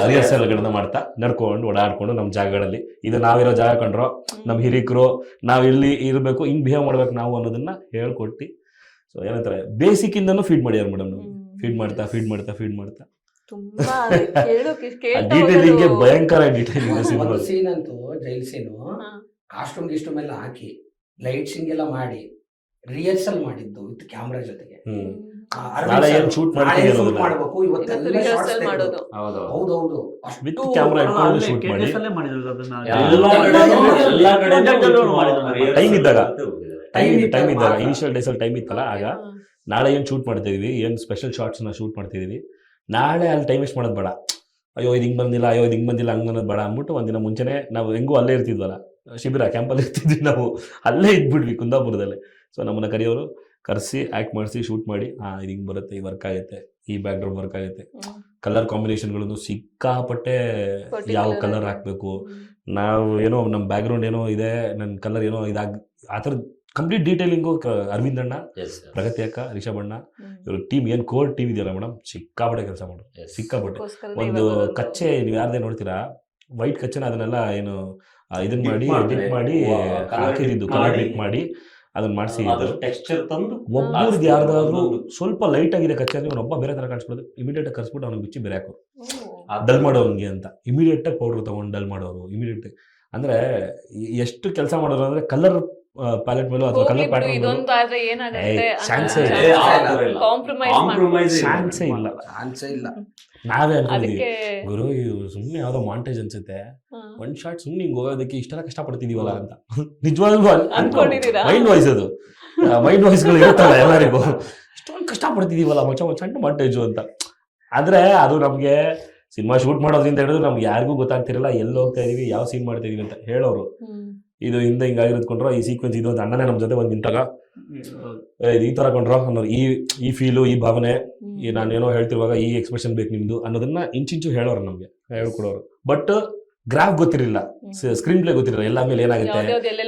ರಿಹರ್ಸಲ್ಗಳನ್ನ ಮಾಡ್ತಾ ನಡ್ಕೊಂಡು ಓಡಾಡ್ಕೊಂಡು ನಮ್ಮ ಜಾಗಗಳಲ್ಲಿ, ಇದು ನಾವಿರೋ ಜಾಗ ಕಂಡ್ರೋ ನಮ್ಮ ಹಿರಿಕರು, ನಾವ್ ಇಲ್ಲಿ ಇರಬೇಕು, ಹಿಂಗ್ ಬಿಹೇವ್ ಮಾಡ್ಬೇಕು ನಾವು ಅನ್ನೋದನ್ನ ಹೇಳ್ಕೊಟ್ಟು. ಸೊ ಏನಂತಾರೆ ಬೇಸಿಕ್ ಇಂದನೂ ಫೀಡ್ ಮಾಡ್ಯಾರ ಮೇಡಮ್, ನಾವು ಫೀಡ್ ಮಾಡ್ತಾ ಡೀಟೇಲಿಂಗ್ ಭಯಂಕರ ಡೀಟೇಲಿಂಗ್.
ಸೀನ್ ಅಂತೂ ಜೈಲ್ ಸೀನು ಕಾಸ್ಟ್ಯೂಮ್ ಎಲ್ಲ ಹಾಕಿ ಲೈಟ್ಸಿಂಗ್ ಎಲ್ಲ ಮಾಡಿ ರಿಹರ್ಸಲ್ ಮಾಡಿದ್ದು ವಿತ್ ಕ್ಯಾಮ್ರಾ ಜೊತೆಗೆ.
ನಾಳೆ ಏನ್ ಶೂಟ್
ಮಾಡಬೇಕು ಇವತ್ತೆಲ್ಲ ಶಾರ್ಟ್ಸ್ ಮಾಡೋದು. ಹೌದೌದು,
ವಿತ್ ಕ್ಯಾಮ್ರಾ ಇಟ್ಕೊಂಡು ಶೂಟ್ ಮಾಡಿ ಟೈಮ್ ಇದ್ದಾಗ ಇನಿಷಿಯಲ್ ಡೇಸ್ ಅಲ್ಲಿ ಟೈಮ್ ಇತ್ತಲ್ಲ, ಆಗ ನಾಳೆ ಏನ್ ಶೂಟ್ ಮಾಡ್ತಾ ಇದೀವಿ, ಏನ್ ಸ್ಪೆಷಲ್ ಶಾರ್ಟ್ಸ್ ನ ಶೂಟ್ ಮಾಡ್ತಿದೀವಿ, ನಾಳೆ ಅಲ್ಲಿ ಟೈಮ್ ವೇಸ್ಟ್ ಮಾಡೋದು ಬೇಡ, ಅಯ್ಯೋ ಇದು ಹಿಂಗ್ ಬಂದಿಲ್ಲ ಹಂಗ ಅನ್ನೋದು ಬೇಡ ಅಂದ್ಬಿಟ್ಟು ಒಂದಿನ ಮುಂಚೆನೆ ನಾವು ಹೆಂಗೂ ಅಲ್ಲೇ ಇರ್ತಿದ್ವಲ್ಲ, ಶಿಬಿರ ಕ್ಯಾಂಪಲ್ಲಿ ಇರ್ತಿದ್ವಿ ನಾವು, ಅಲ್ಲೇ ಇದ್ಬಿಡ್ವಿ ಕುಂದಾಪುರದಲ್ಲೇ. ಸೊ ನಮ್ಮನ್ನ ಕರೆಸಿ ಆಕ್ಟ್ ಮಾಡಿಸಿ ಶೂಟ್ ಮಾಡಿ, ಇದು ಹಿಂಗ್ ಬರುತ್ತೆ, ಈ ವರ್ಕ್ ಆಗುತ್ತೆ, ಈ ಬ್ಯಾಕ್ ಡ್ರಾಪ್ ವರ್ಕ್ ಆಗುತ್ತೆ, ಕಲರ್ ಕಾಂಬಿನೇಷನ್ಗಳನ್ನು ಸಿಕ್ಕಾಪಟ್ಟೆ, ಯಾವ ಕಲರ್ ಹಾಕ್ಬೇಕು, ನಾವು ಏನೋ ನಮ್ಮ ಬ್ಯಾಕ್ ಗ್ರೌಂಡ್ ಏನೋ ಇದೆ, ನನ್ನ ಕಲರ್ ಏನೋ ಆ ಥರ ಕಂಪ್ಲೀಟ್ ಡೀಟೇಲಿಂಗು ಅರವಿಂದ್ ಅಣ್ಣ,
Yes, sir.
ಪ್ರಗತಿ ಅಕ್ಕ, ರಿಷಬ್ ಅಣ್ಣ, ಇವ್ರ ಟೀಮ್ ಏನು ಕೋರ್ ಟೀಮ್ ಇದೆಯಲ್ಲ ಮೇಡಮ್, ಸಿಕ್ಕಾಪಟ್ಟೆ ಕೆಲಸ ಮಾಡೋದು,
Yes.
ಸಿಕ್ಕಾಪಟ್ಟೆ.
ಅದಕ್ಕೋಸ್ಕರನೇ
ಒಂದು
ಇವಾಗ ಒಂದು-
ಕಚ್ಚೆ ನೀವು ಯಾರ್ದೇ ನೋಡ್ತೀರಾ, ವೈಟ್ ಕಚ್ಚೆನ ಅದನ್ನೆಲ್ಲ ಏನು ಇದನ್ನ
Dip
ಮಾಡಿ
ಮಾಡ್ತಾರೆ.
ಡಿಪ್ ಮಾಡಿ
Colour
ಹಾಕಿದ್ದು,
dip
ಕಲರ್
ಮಾಡಿ.
ಡಿಪ್ ಮಾಡಿ ಅದನ್ನ ಮಾಡಿಸಿ
ಅದ್ರ ಟೆಕ್ಸ್ಚರ್ ತಂದು
ಒಬ್ಬರದ್ದು ಯಾರ್ದಾದ್ರು
ಒಂದೊಂದು.
ಸ್ವಲ್ಪ ಲೈಟ್ ಆಗಿದೆ ಕಚ್ಚೆ ಅಂದ್ರೆ ಒಬ್ಬ ಬೇರೆ ತರ ಕಾಣಿಸ್ಬಿಡೋದು, ಇಮಿಡಿಯೇಟ್ ಕರ್ಸ್ಬಿಟ್ಟು ಅವ್ನಿಗೆ ಬಿಚ್ಚಿ ಬೇರೆ ಹಾಕೋರು,
ಓ.
ಡಲ್ ಮಾಡೋನ್ಗೆ ಅಂತ. ಇಮಿಡಿಯೇಟ್ ಆಗಿ ಪೌಡರ್ ತಗೊಂಡು ಡಲ್ ಮಾಡೋರು ಇಮಿಡಿಯೇಟ್. ಅಂದ್ರೆ ಎಷ್ಟು ಕೆಲಸ ಮಾಡೋರು ಅಂದ್ರೆ ಕಲರ್ ಪ್ಯಾಲೆಟ್ ಮೇಲೂ ಅಥವಾ
ಹೋಗ್ಲಿ
ಕಲರ್
ಬಿಡು,
ಪ್ಯಾಟರ್ನ್
ಇದೊಂದು ಆದ್ರೆ ಏನಾಗುತ್ತೆ
ಏಯ್, chance ಏ ಇಲ್ಲ.
ಕಾಂಪ್ರಮೈಸ್
Compromise ಇಲ್ಲ.
ಚಾನ್ಸೇ ಇಲ್ಲ.
ಚಾನ್ಸೇ ಇಲ್ಲ.
ನಾವೇ ಅನ್ಕೊಂಡಿದ್ವಿ
ಅದಕ್ಕೆ
ಗುರು ಇದು ಸುಮ್ಮನೆ ಯಾವ್ದೋ ಮಾಂಟೇಜ್ ಅನ್ಸುತ್ತೆ, ಒಂದ್ ಶಾರ್ಟ್ ಸುಮ್ಮನೆ ಹಿಂಗ್ ಹೋಗೋದಕ್ಕೆ ಇಷ್ಟೆಲ್ಲ ಕಷ್ಟಪಡ್ತಿದೀವಲ್ಲ ಅಂತ ನಿಜವಾಗ್ಲೂ
ಅನ್ಕೊಂಡಿದ್ದೀರಾ?
ಮೈಂಡ್ ವಾಯ್ಸ್ ಅದು, ಮೈಂಡ್ ವಾಯ್ಸ್ಗಳು ಇರುತ್ತಲ್ಲ ಎಲ್ಲರಿಗೂ, ಇಷ್ಟೊಂದು ಕಷ್ಟಪಡ್ತಿದೀವಲ್ಲ ಮಚ್ಚ ಒಂದು ಸಣ್ಣ ಮಾಂಟೇಜು ಅಂತ. ಆದ್ರೆ ಅದು ನಮ್ಗೆ ಸಿನಿಮಾ ಶೂಟ್ ಮಾಡೋದ್ರಿಂದ ಹಿಡಿದು ನಮ್ಗೆ ಯಾರಿಗೂ ಗೊತ್ತಾಗ್ತಿರಲ್ಲ ಎಲ್ಲಿ ಹೋಗ್ತಾ ಇದೀವಿ, ಯಾವ ಸೀನ್ ಮಾಡ್ತಾ ಇದೀವಿ ಅಂತ ಹೇಳೋರು. ಇದು ಹಿಂದೆ ಹಿಂಗಾಗಿರೋದ್ಕೊಂಡ್ರು ಈ ಸೀಕ್ವೆನ್ಸ್ ಇದು ಅಂತ ಅಣ್ಣನೇ ನಮ್ಮ ಜೊತೆ ಒಂದು ನಿಂತಾಗ ಇದು ಈ ತರ ಕೊಂಡ್ರೋ ಅನ್ನೋರು, ಈ ಫೀಲು, ಈ ಭಾವನೆ, ಈ ನಾನೇನೋ ಹೇಳ್ತಿರುವಾಗ ಈ ಎಕ್ಸ್ಪ್ರೆಷನ್ ಬೇಕು ನಿಮ್ದು ಅನ್ನೋದನ್ನ ಇಂಚಿಂಚು ಹೇಳೋರು, ನಮ್ಗೆ ಹೇಳ್ಕೊಡೋರು. ಬಟ್ ಗ್ರಾಫ್ ಗೊತ್ತಿರಲಿಲ್ಲ, ಸ್ಕ್ರೀನ್ ಪ್ಲೇ ಗೊತ್ತಿರಲಿಲ್ಲ, ಎಲ್ಲ ಮೇಲೆ ಏನಾಗುತ್ತೆ,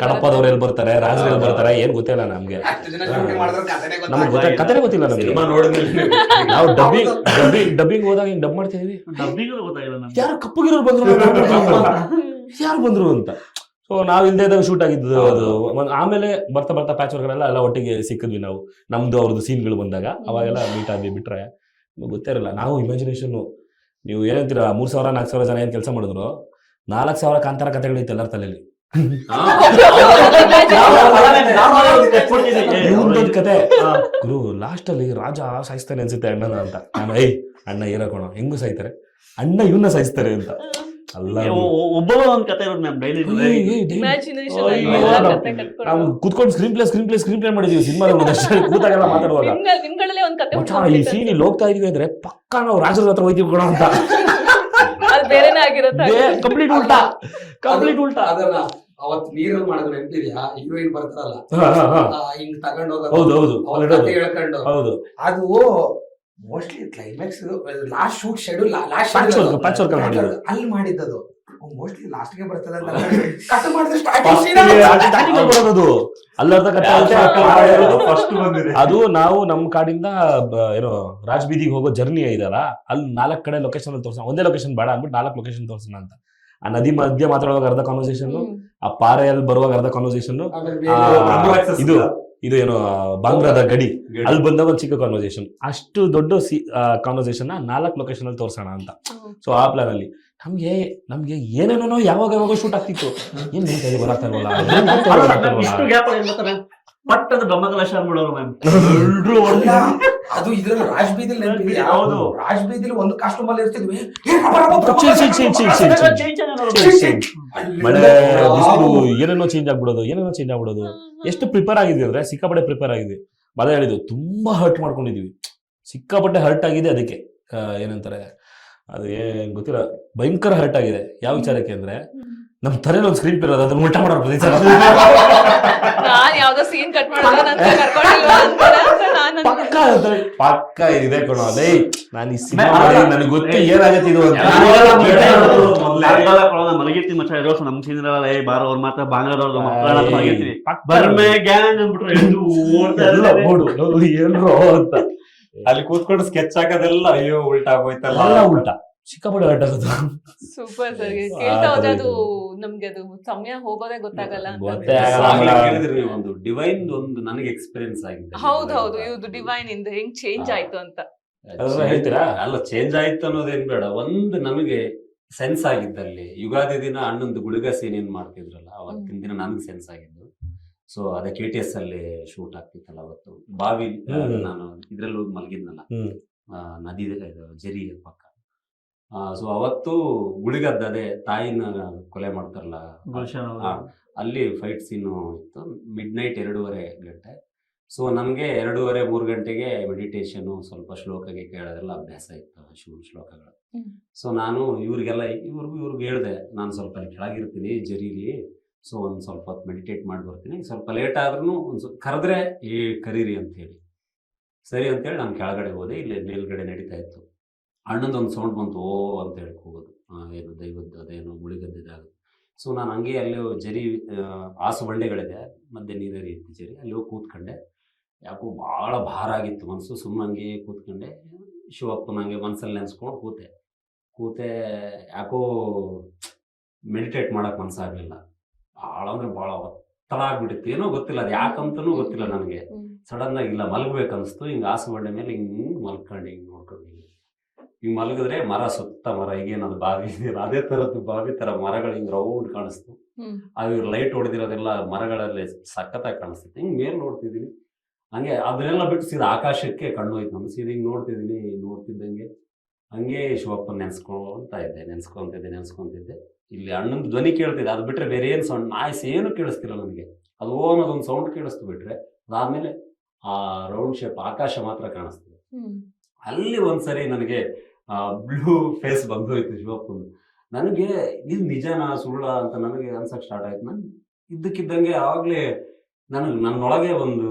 ಕಡಪದವ್ರು ಎಲ್ಲಿ ಬರ್ತಾರೆ, ರಾಜರು ಎಲ್ಲಿ ಬರ್ತಾರೆ, ಏನ್ ಗೊತ್ತಿಲ್ಲ ನಮ್ಗೆ.
ಅಷ್ಟು ಜನ shooting ಮಾಡಿದ್ರು ಕಥೆನೇ
ನಮ್ಗೆ
ಗೊತ್ತಾಗಿಲ್ಲ.
ಕಥೆನೇ ಗೊತ್ತಿಲ್ಲ ನಮ್ಗೆ.
ಸಿನಿಮಾ ನೋಡಿದ್ಮೇಲೆ
ನಾವು ಡಬ್ಬಿಂಗ್ ಹೋದಾಗ ಹಿಂಗ್ ಡಬ್ ಮಾಡ್ತಿದೀವಿ,
ಡಬ್ಬಿಗಳು ಗೊತ್ತಾಗಿಲ್ಲ ನಮ್ಗೆ.
ಯಾರು ಕಪ್ಪುಗಿರೋರು ಬಂದ್ರು ಯಾರು ಬಂದ್ರು ಅಂತ. ಸೊ ನಾವ್ ಇಲ್ದೇ ಇದ್ದಾಗ ಶೂಟ್ ಆಗಿದ್ದು ಅದು. ಆಮೇಲೆ ಬರ್ತಾ ಬರ್ತಾ ಪ್ಯಾಚ್ ವರ್ಗಳೆಲ್ಲ ಎಲ್ಲ ಒಟ್ಟಿಗೆ ಸಿಕ್ಕಿದ್ವಿ ನಾವು, ನಮ್ದು ಅವ್ರದ್ದು ಸೀನ್ಗಳು ಬಂದಾಗ ಅವಾಗೆಲ್ಲ ಮೀಟ್ ಆದ್ವಿ. ಬಿಟ್ರೆ ನಿಮ್ಗೆ ಗೊತ್ತೇ ಇರಲ್ಲ. ನಾವು ಇಮ್ಯಾಜಿನೇಷನ್, ನೀವು ಏನಂತೀರಾ 3,000 4,000 ಜನ ಏನ್ ಕೆಲಸ ಮಾಡಿದ್ರು, 4,000 ಕಾಂತಾರ ಕಥೆಗಳೈತೆ ಎಲ್ಲರ ತಲೆಯಲ್ಲಿ. ಇವ್ನದೊಂದ್ ಕತೆ ಗುರು, ಲಾಸ್ಟ್ ಅಲ್ಲಿ ರಾಜ ಸಾಯಿಸ್ತಾನೆ ಅನ್ಸುತ್ತೆ ಅಣ್ಣನ ಅಂತ. ನಾನು ಅಣ್ಣ ಇರಕೋಣ ಹೆಂಗು ಸಾಯ್ತಾರೆ, ಅಣ್ಣ ಇವನ್ನ ಸಾಯಿಸ್ತಾರೆ ಅಂತ. ಅಲ್ಲ
ಒಬ್ಬ ಒಂದ್ ಕತೆ ಇರೋದು ಮ್ಯಾಮ್ ಡೈಲಿ.
ನಾವು ಕುತ್ಕೊಂಡು ಸ್ಕ್ರೀನ್ ಪ್ಲೇ ಮಾಡಿದೀವಿ ಸಿನಿಮಾ ಕೂತಾಗೆಲ್ಲ ಮಾತಾಡುವಾಗ.
ನಿಮ್ಗಳಲ್ಲೇ ಒಂದ್ ಕತೆ
ಮಚ್ಚಾ, ಈ ಸೀನ್ ಇಲ್ಲಿ ಹೋಗ್ತಾ ಇದೀವಿ ಅಂದ್ರೆ ಪಕ್ಕ ನಾವು ರಾಜರ ಹತ್ರ ಹೋಯ್ತೀವಿ ಕೊಡೋ ಅಂತ.
ಅದು ಬೇರೆನೇ ಆಗಿರುತ್ತೆ.
ಕಂಪ್ಲೀಟ್ ಉಲ್ಟಾ, ಕಂಪ್ಲೀಟ್ ಉಲ್ಟಾ.
ಅದನ್ನ ಅವತ್ ನೀರಲ್ಲಿ ಮಾಡೋದು ನೆನಪಿದ್ಯಾ? ಹೀರೋಯಿನ್ ಬರ್ತಾರಲ್ಲ ಹಿಂಗ್ ತಗೊಂಡ್
ಹೌದು
ಹೋಗೋದು,
ಹೌದು
ಅವ್ರ ಕಥೆ ಹೇಳ್ಕೊಂಡು,
ಹೌದು.
ಅದು mostly climax last shoot schedule
Patch work ಮಾಡಿದ್ದು.
ಅಲ್ಲಿ ಮಾಡಿದ್ದದು ಮೋಸ್ಟ್ಲಿ ಲಾಸ್ಟ್ ಗೆ ಬರ್ತದೆ ಅಂತ ಕಟ್ ಮಾಡಿದ್ರೆ ಸ್ಟಾರ್ಟಿಂಗ್
ಬರೋದು ಅಲ್ಲರ್ಧ ಕಥೆ
ಫಸ್ಟ್ ಬಂದಿದೆ.
ಅದು ನಾವು ನಮ್ಮ ಕಾಡಿಂದ ಏನೋ ರಾಜ್ ಬೀದಿಗೆ ಹೋಗೋ ಜರ್ನಿ ಇದೆಯಲ್ಲ, ಅಲ್ಲಿ 4 ಕಡೆ ಲೊಕೇಶನ್ ಅಲ್ಲಿ ತೋರ್ಸೋಣ, ಒಂದೇ ಲೊಕೇಶನ್ ಬೇಡ ಅಂದ್ಬಿಟ್ಟು 4 ಲೊಕೇಶನ್ ತೋರ್ಸೋಣ ಅಂತ. ಆ ನದಿ ಮಧ್ಯೆ ಮಾತಾಡುವಾಗ ಅರ್ಧ ಕಾನ್ವರ್ಸೇಷನ್, ಆ ಪಾರೆಯಲ್ಲಿ ಬರುವಾಗ ಅರ್ಧ ಕಾನ್ವರ್ಸೇಷನ್, ಇದು ಏನೋ ಬಾಂಗ್ಲಾದ ಗಡಿ ಅಲ್ಲಿ ಬಂದಾಗ ಒಂದು ಚಿಕ್ಕ ಕಾನ್ವರ್ಸೇಷನ್, ಅಷ್ಟು ದೊಡ್ಡ ಕಾನ್ವರ್ಸೇಷನ್ 4 ಲೊಕೇಶನ್ ಅಲ್ಲಿ ತೋರ್ಸೋಣ ಅಂತ. ಸೊ ಆ ಪ್ಲಾನ್ ಅಲ್ಲಿ ನಮ್ಗೆ ಏನೇನೋ ಯಾವಾಗ ಶೂಟ್ ಆಗ್ತಿತ್ತು, ಏನ್ ಬರಾಕ್ತಾ
ಇಷ್ಟು ಗ್ಯಾಪ್ ಪಟ್ಟದ ಬ್ರಹ್ಮಕಲಶ ಅಂದ್ಬಿಡೋರು ಮ್ಯಾಮ್.
ಅದು ಇದ್ರಲ್ಲಿ ರಾಜ್ ಬೀದಿಲ್ ನೆನಪಿದ್ಯಾ?
ಹೌದು.
ರಾಜ್ ಬೀದಿಲ್ ಒಂದು ಕಾಸ್ಟ್ಯೂಮ್ ಅಲ್ಲಿ ಇರ್ತಿದ್ವಿ,
ಮಳೆ ಬಿಸಿಲು ಏನೇನೋ ಚೇಂಜ್ ಆಗ್ಬಿಡೋದು. ಎಷ್ಟು ಪ್ರಿಪೇರ್ ಆಗಿದ್ವಿ ಅಂದ್ರೆ ಸಿಕ್ಕಾಪಟ್ಟೆ ಪ್ರಿಪೇರ್ ಆಗಿದ್ವಿ. ಮಳೆ ಹೇಳಿದ್ವಿ, ತುಂಬಾ ಹರ್ಟ್ ಮಾಡ್ಕೊಂಡಿದ್ವಿ, ಸಿಕ್ಕಾಪಟ್ಟೆ ಹರ್ಟ್ ಆಗಿದೆ. ಅದಕ್ಕೆ ಏನಂತಾರೆ ಅದು ಏನ್ ಗೊತ್ತಿಲ್ಲ, ಭಯಂಕರ ಹರ್ಟ್ ಆಗಿದೆ. ಯಾವ ವಿಚಾರಕ್ಕೆ ಅಂದ್ರೆ ನಮ್ ತಲೆಯಲ್ಲಿ ಒಂದು ಸ್ಕ್ರೀನ್ ಇರೋದು, ಅದನ್ನ ಉಲ್ಟಾ ಮಾಡೋರು ಪ್ರತಿ ಸಲ.
ನಾನ್ ಯಾವ್ದೋ ಸೀನ್ ಕಟ್ ಮಾಡೋದು
ಪಕ್ಕ ಇದೆ ಕೊಡೋ ಅದೇ. ನಾನು ಈ ಸಿನಿಮಾ ನನಗೆ ಗೊತ್ತು ಏನಾಗತ್ತೆ ಇದು ಅಂತ.
ಮಲಗಿರ್ತೀವಿ ಮಚ್ಚ ಇರೋ ನಮ್ ಸೀನ್ ಬಾರೋ ಅವ್ರ ಮಾತ್ರ ಬಾಂಗ್ಲಾದವ್ರ ಮಲಗಿರ್ತೀವಿ, ಬರ್ಮೆ ಗ್ಯಾಂಗ್ ಅಂದ್ಬಿಟ್ರೆ
ಎಲ್ಲ ಬೋಡು ಎಲ್ರೋ ಅಂತ
ಅಲ್ಲಿ ಕೂತ್ಕೊಂಡು ಸ್ಕೆಚ್ ಹಾಕೋದೆಲ್ಲ ಅಯ್ಯೋ ಉಲ್ಟಾ ಆಗೋಯ್ತಲ್ಲ,
ಎಲ್ಲ ಉಲ್ಟಾ ಸಿಕ್ಕಾಪಟ್ಟೆ ಹರ್ಟ್ ಆಗೋದು.
Super sir. ಕೇಳ್ತಾ ಹೋದ್ರೆ ಅದು ನಮ್ಗೆ ಅದು ಸಮಯ ಹೋಗೋದೇ ಗೊತ್ತಾಗಲ್ಲ ಅಂತ.
ಗೊತ್ತೇ ಆಗಲ್ಲ.
ಹೇಳಿದ್ರಿ ನೀವು, ಒಂದು ಡಿವೈನ್ ಒಂದು ನನಗೆ ಎಕ್ಸ್ಪೀರಿಯನ್ಸ್ ಆಗಿದೆ.
ಹೌದು ಇದು ಡಿವೈನ್ ಇಂದ ಹೆಂಗ್ ಚೇಂಜ್ ಆಯ್ತು ಅಂತ
ಅದನ್ನ ಹೇಳ್ತೀರಾ?
ಅಲ್ಲ, ಚೇಂಜ್ ಆಯ್ತು ಅನ್ನೋದೇನ್ ಬೇಡ, ಒಂದು ನಮಗೆ ಸೆನ್ಸ್ ಆಗಿದ್ದಲ್ಲಿ ಯುಗಾದಿ ದಿನ ಅಣ್ಣಂದು ಗುಳಿಗ ಸೀನ್ ಏನ್ ಮಾಡ್ತಿದ್ರಲ್ಲ, ಅವತ್ತಿನ ದಿನ ನನಗೆ ಸೆನ್ಸ್ ಆಗಿದ್ದು. ಸೊ ಅದೇ KTS ಅಲ್ಲಿ ಶೂಟ್ ಆಗ್ತಿತ್ತಲ್ಲ ಅವತ್ತು, ಬಾವಿ ನಾನು ಇದ್ರಲ್ಲೂ ಮಲಗಿದ್ನಲ್ಲ, ನದಿ ಜರಿ ಪಕ್ಕ. ಸೊ ಅವತ್ತು ಗುಳಿಗದ್ದು ಅದೇ ತಾಯಿನ ಕೊಲೆ ಮಾಡ್ತಾರಲ್ಲ, ಅಲ್ಲಿ ಫೈಟ್ ಸೀನು ಇತ್ತು. ಮಿಡ್-ನೈಟ್ 2:30 ಗಂಟೆ. ಸೊ ನಮಗೆ 2:30-3 ಗಂಟೆಗೆ ಮೆಡಿಟೇಷನು, ಸ್ವಲ್ಪ ಶ್ಲೋಕಗೆ ಕೇಳೋದೆಲ್ಲ ಅಭ್ಯಾಸ ಇತ್ತು, ಶಿವನ ಶ್ಲೋಕಗಳು. ಸೊ ನಾನು ಇವ್ರಿಗೆ ಹೇಳಿದೆ, ನಾನು ಸ್ವಲ್ಪ ಕೆಳಗಿರ್ತೀನಿ ಜರೀಲಿ, ಸೊ ಒಂದು ಸ್ವಲ್ಪ ಹೊತ್ತು ಮೆಡಿಟೇಟ್ ಮಾಡಿ ಬರ್ತೀನಿ, ಸ್ವಲ್ಪ ಲೇಟ್ ಆದ್ರೂ ಒಂದು ಸ್ವಲ್ಪ ಕರೆದ್ರೆ ಕರೀರಿ ಅಂತ ಹೇಳಿ. ಸರಿ ಅಂತೇಳಿ ನಾನು ಕೆಳಗಡೆ ಹೋದೆ. ಇಲ್ಲಿ ಮೇಲ್ಗಡೆ ನಡೀತಾ ಇತ್ತು. ಅಣ್ಣಂದೊಂದು ಸೌಂಡ್ ಬಂತು, ಓ ಅಂತ ಹೇಳಿ ಹೋಗೋದು, ಏನು ದೈವದ್ದು ಅದೇನು ಗುಳಿಗದ್ದಿದ್ದಾಗುತ್ತೆ. ಸೊ ನಾನು ಹಂಗೆ ಅಲ್ಲಿ ಜರಿ ಆಸು ಬಂಡೆಗಳಿದೆ, ಮಧ್ಯೆ ನೀರರಿ ಇತ್ತು ಜರಿ, ಅಲ್ಲಿ ಹೋಗಿ ಕೂತ್ಕೊಂಡೆ. ಯಾಕೋ ಭಾಳ ಭಾರ ಆಗಿತ್ತು ಮನಸ್ಸು, ಸುಮ್ಮನೆ ಹಂಗೆ ಕೂತ್ಕೊಂಡೆ. ಶಿವಪ್ಪನ ಹಂಗೆ ಮನಸ್ಸಲ್ಲಿ ನೆನೆಸ್ಕೊಂಡು ಕೂತೆ. ಯಾಕೋ ಮೆಡಿಟೇಟ್ ಮಾಡೋಕೆ ಮನಸ್ಸಾಗಲಿಲ್ಲ. ಭಾಳ ಅಂದರೆ ಭಾಳ ಒತ್ತಡ ಆಗ್ಬಿಟ್ಟಿತ್ತು, ಏನೋ ಗೊತ್ತಿಲ್ಲ, ಅದು ಯಾಕಂತನೂ ಗೊತ್ತಿಲ್ಲ ನನಗೆ. ಸಡನ್ನಾಗಿ ಇಲ್ಲ ಮಲಗಬೇಕು ಅನಿಸ್ತು. ಹಿಂಗೆ ಆಸು ಬಂಡೆ ಮೇಲೆ ಹಿಂಗೆ ಮಲ್ಕೊಂಡು ಹಿಂಗೆ ನೋಡ್ಕೊಂಡು ಹಿಂಗೆ ಮಲಗಿದ್ರೆ ಮರ ಸುತ್ತ ಮರ, ಈಗೇನದು ಬಾವಿ ಇದೆಯಲ್ಲ ಅದೇ ಥರದ್ದು ಬಾವಿ ಥರ ಮರಗಳು ಹಿಂಗೆ ರೌಂಡ್ ಕಾಣಿಸ್ತು. ಅದು ಲೈಟ್ ಹೊಡೆದಿರೋದೆಲ್ಲ ಮರಗಳಲ್ಲಿ ಸಖತ್ತಾಗಿ ಕಾಣಿಸ್ತಿತ್ತು. ಹಿಂಗೆ ಮೇಲೆ ನೋಡ್ತಿದ್ದೀನಿ, ಹಂಗೆ ಅದನ್ನೆಲ್ಲ ಬಿಟ್ಟು ಸೀದಾ ಆಕಾಶಕ್ಕೆ ಕಣ್ಣು ಹೋಯ್ತು ನಾನು. ಸೀದಾ ಹಿಂಗೆ ನೋಡ್ತಿದ್ದಂಗೆ ಹಂಗೆ ಶಿವಪ್ಪನ ನೆನೆಸ್ಕೊಂತಿದ್ದೆ. ಇಲ್ಲಿ ಅಣ್ಣನ ಧ್ವನಿ ಕೇಳ್ತಿದ್ದೆ, ಅದು ಬಿಟ್ಟರೆ ಬೇರೆ ಏನು ಸೌಂಡ್ ನಾಯ್ಸ್ ಏನು ಕೇಳಿಸ್ತಿಲ್ಲ ನನಗೆ. ಅದು ಅನ್ನೋದೊಂದು ಸೌಂಡ್ ಕೇಳಿಸ್ತು ಬಿಟ್ರೆ, ಅದಾದಮೇಲೆ ಆ ರೌಂಡ್ ಶೇಪ್ ಆಕಾಶ ಮಾತ್ರ ಕಾಣಿಸ್ತಿದೆ. ಅಲ್ಲಿ ಒಂದ್ಸರಿ ನನಗೆ ಬ್ಲೂ ಫೇಸ್ ಬಂದೋಯ್ತು ಶಿವಪ್ಪಂದು. ನನಗೆ ಇದು ನಿಜನಾ ಸುಳ್ಳ ಅಂತ ನನಗೆ ಅನ್ಸಕ್ಕೆ ಸ್ಟಾರ್ಟ್ ಆಯ್ತು. ನಾನು ಇದ್ದಕ್ಕಿದ್ದಂಗೆ ಆವಾಗಲೇ ನನ್ನೊಳಗೆ ಒಂದು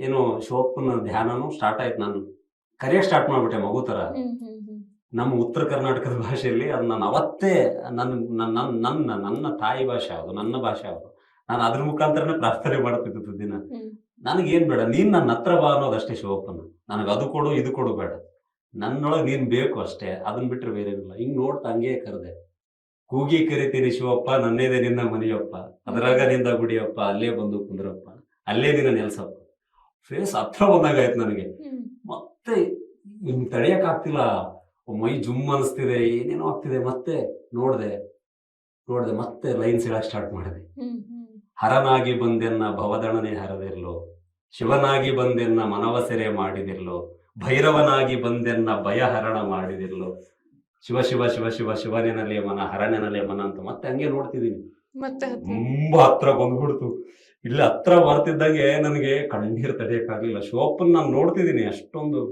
ಏನೋ ಶಿವಪ್ಪನ ಧ್ಯಾನನೂ ಸ್ಟಾರ್ಟ್ ಆಯ್ತು. ನಾನು ಕರೆಯಕ್ಕೆ ಸ್ಟಾರ್ಟ್ ಮಾಡಿಬಿಟ್ಟೆ ಮಗು ಥರ. ನಮ್ಮ ಉತ್ತರ ಕರ್ನಾಟಕದ ಭಾಷೆಯಲ್ಲಿ ಅದು ನಾನು ಅವತ್ತೇ ನನ್ನ ತಾಯಿ ಭಾಷೆ ಯಾವುದು, ನನ್ನ ಭಾಷೆ ಯಾವುದು, ನಾನು ಅದ್ರ ಮುಖಾಂತರನೇ ಪ್ರಾರ್ಥನೆ ಮಾಡ್ತಿದ್ದು ದಿನ. ನನಗೇನು ಬೇಡ, ನೀನು ನನ್ನ ಹತ್ರ ಬಾ ಅನ್ನೋದಷ್ಟೇ ಶಿವಪ್ಪನ. ನನಗೆ ಅದು ಕೊಡು ಇದು ಕೊಡು ಬೇಡ, ನನ್ನೊಳಗೆ ನೀನು ಬೇಕು ಅಷ್ಟೇ, ಅದನ್ನ ಬಿಟ್ಟರೆ ಬೇರೆ ಏನಿಲ್ಲ. ಹಿಂಗೆ ನೋಡ್ತಾ ಹಂಗೆ ಕರೆದೆ, ಕೂಗಿ ಕರಿತೀನಿ ಶಿವಪ್ಪ, ನನ್ನೇದೆ ನಿನ್ನ ಮನೆಯಪ್ಪ, ಅದ್ರಾಗ ನಿಂದ ಗುಡಿಯಪ್ಪ, ಅಲ್ಲೇ ಬಂದು ಕುಂದ್ರಪ್ಪ, ಅಲ್ಲೇ ನಿನ್ನ ನೆಲ್ಸಪ್ಪ. ಫೇಸ್ ಹತ್ರ ಬಂದಾಗಾಯ್ತು ನನಗೆ. ಮತ್ತೆ ಹಿಂಗೆ ತಡೆಯೋಕ್ಕಾಗ್ತಿಲ್ಲ, ಮೈ ಜುಮ್ ಅನಿಸ್ತಿದೆ, ಏನೇನೋ ಆಗ್ತಿದೆ. ಮತ್ತೆ ನೋಡ್ದೆ ಮತ್ತೆ ಲೈನ್ಸ್ ಹೇಳಕ್ ಸ್ಟಾರ್ಟ್ ಮಾಡಿದೆ. ಹರನಾಗಿ ಬಂದೆನ್ನ ಭವದಣನೆ ಹರದಿರ್ಲೋ, ಶಿವನಾಗಿ ಬಂದೆನ್ನ ಮನವ ಸೆರೆ ಮಾಡಿದಿರ್ಲೋ, ಭೈರವನಾಗಿ ಬಂದೆನ್ನ ಭಯಹರಣ ಮಾಡಿದಿರ್ಲೋ, ಶಿವ ಶಿವ ಶಿವ ಶಿವ ಶಿವನೆನಲೆ ಮನ ಹರನೆನಲೆ ಮನ ಅಂತ ಮತ್ತೆ ಹಂಗೆ ನೋಡ್ತಿದ್ದೀನಿ. ತುಂಬಾ ಹತ್ರ ಬಂದ್ಬಿಡ್ತು. ಇಲ್ಲಿ ಹತ್ರ ಬರ್ತಿದ್ದಂಗೆ ನನಗೆ ಕಣ್ಣೀರು ತಡೆಯಕ್ಕಾಗ್ಲಿಲ್ಲ. ಶಿವಪ್ಪನ್ ನಾನು ನೋಡ್ತಿದ್ದೀನಿ ಅಷ್ಟೊಂದು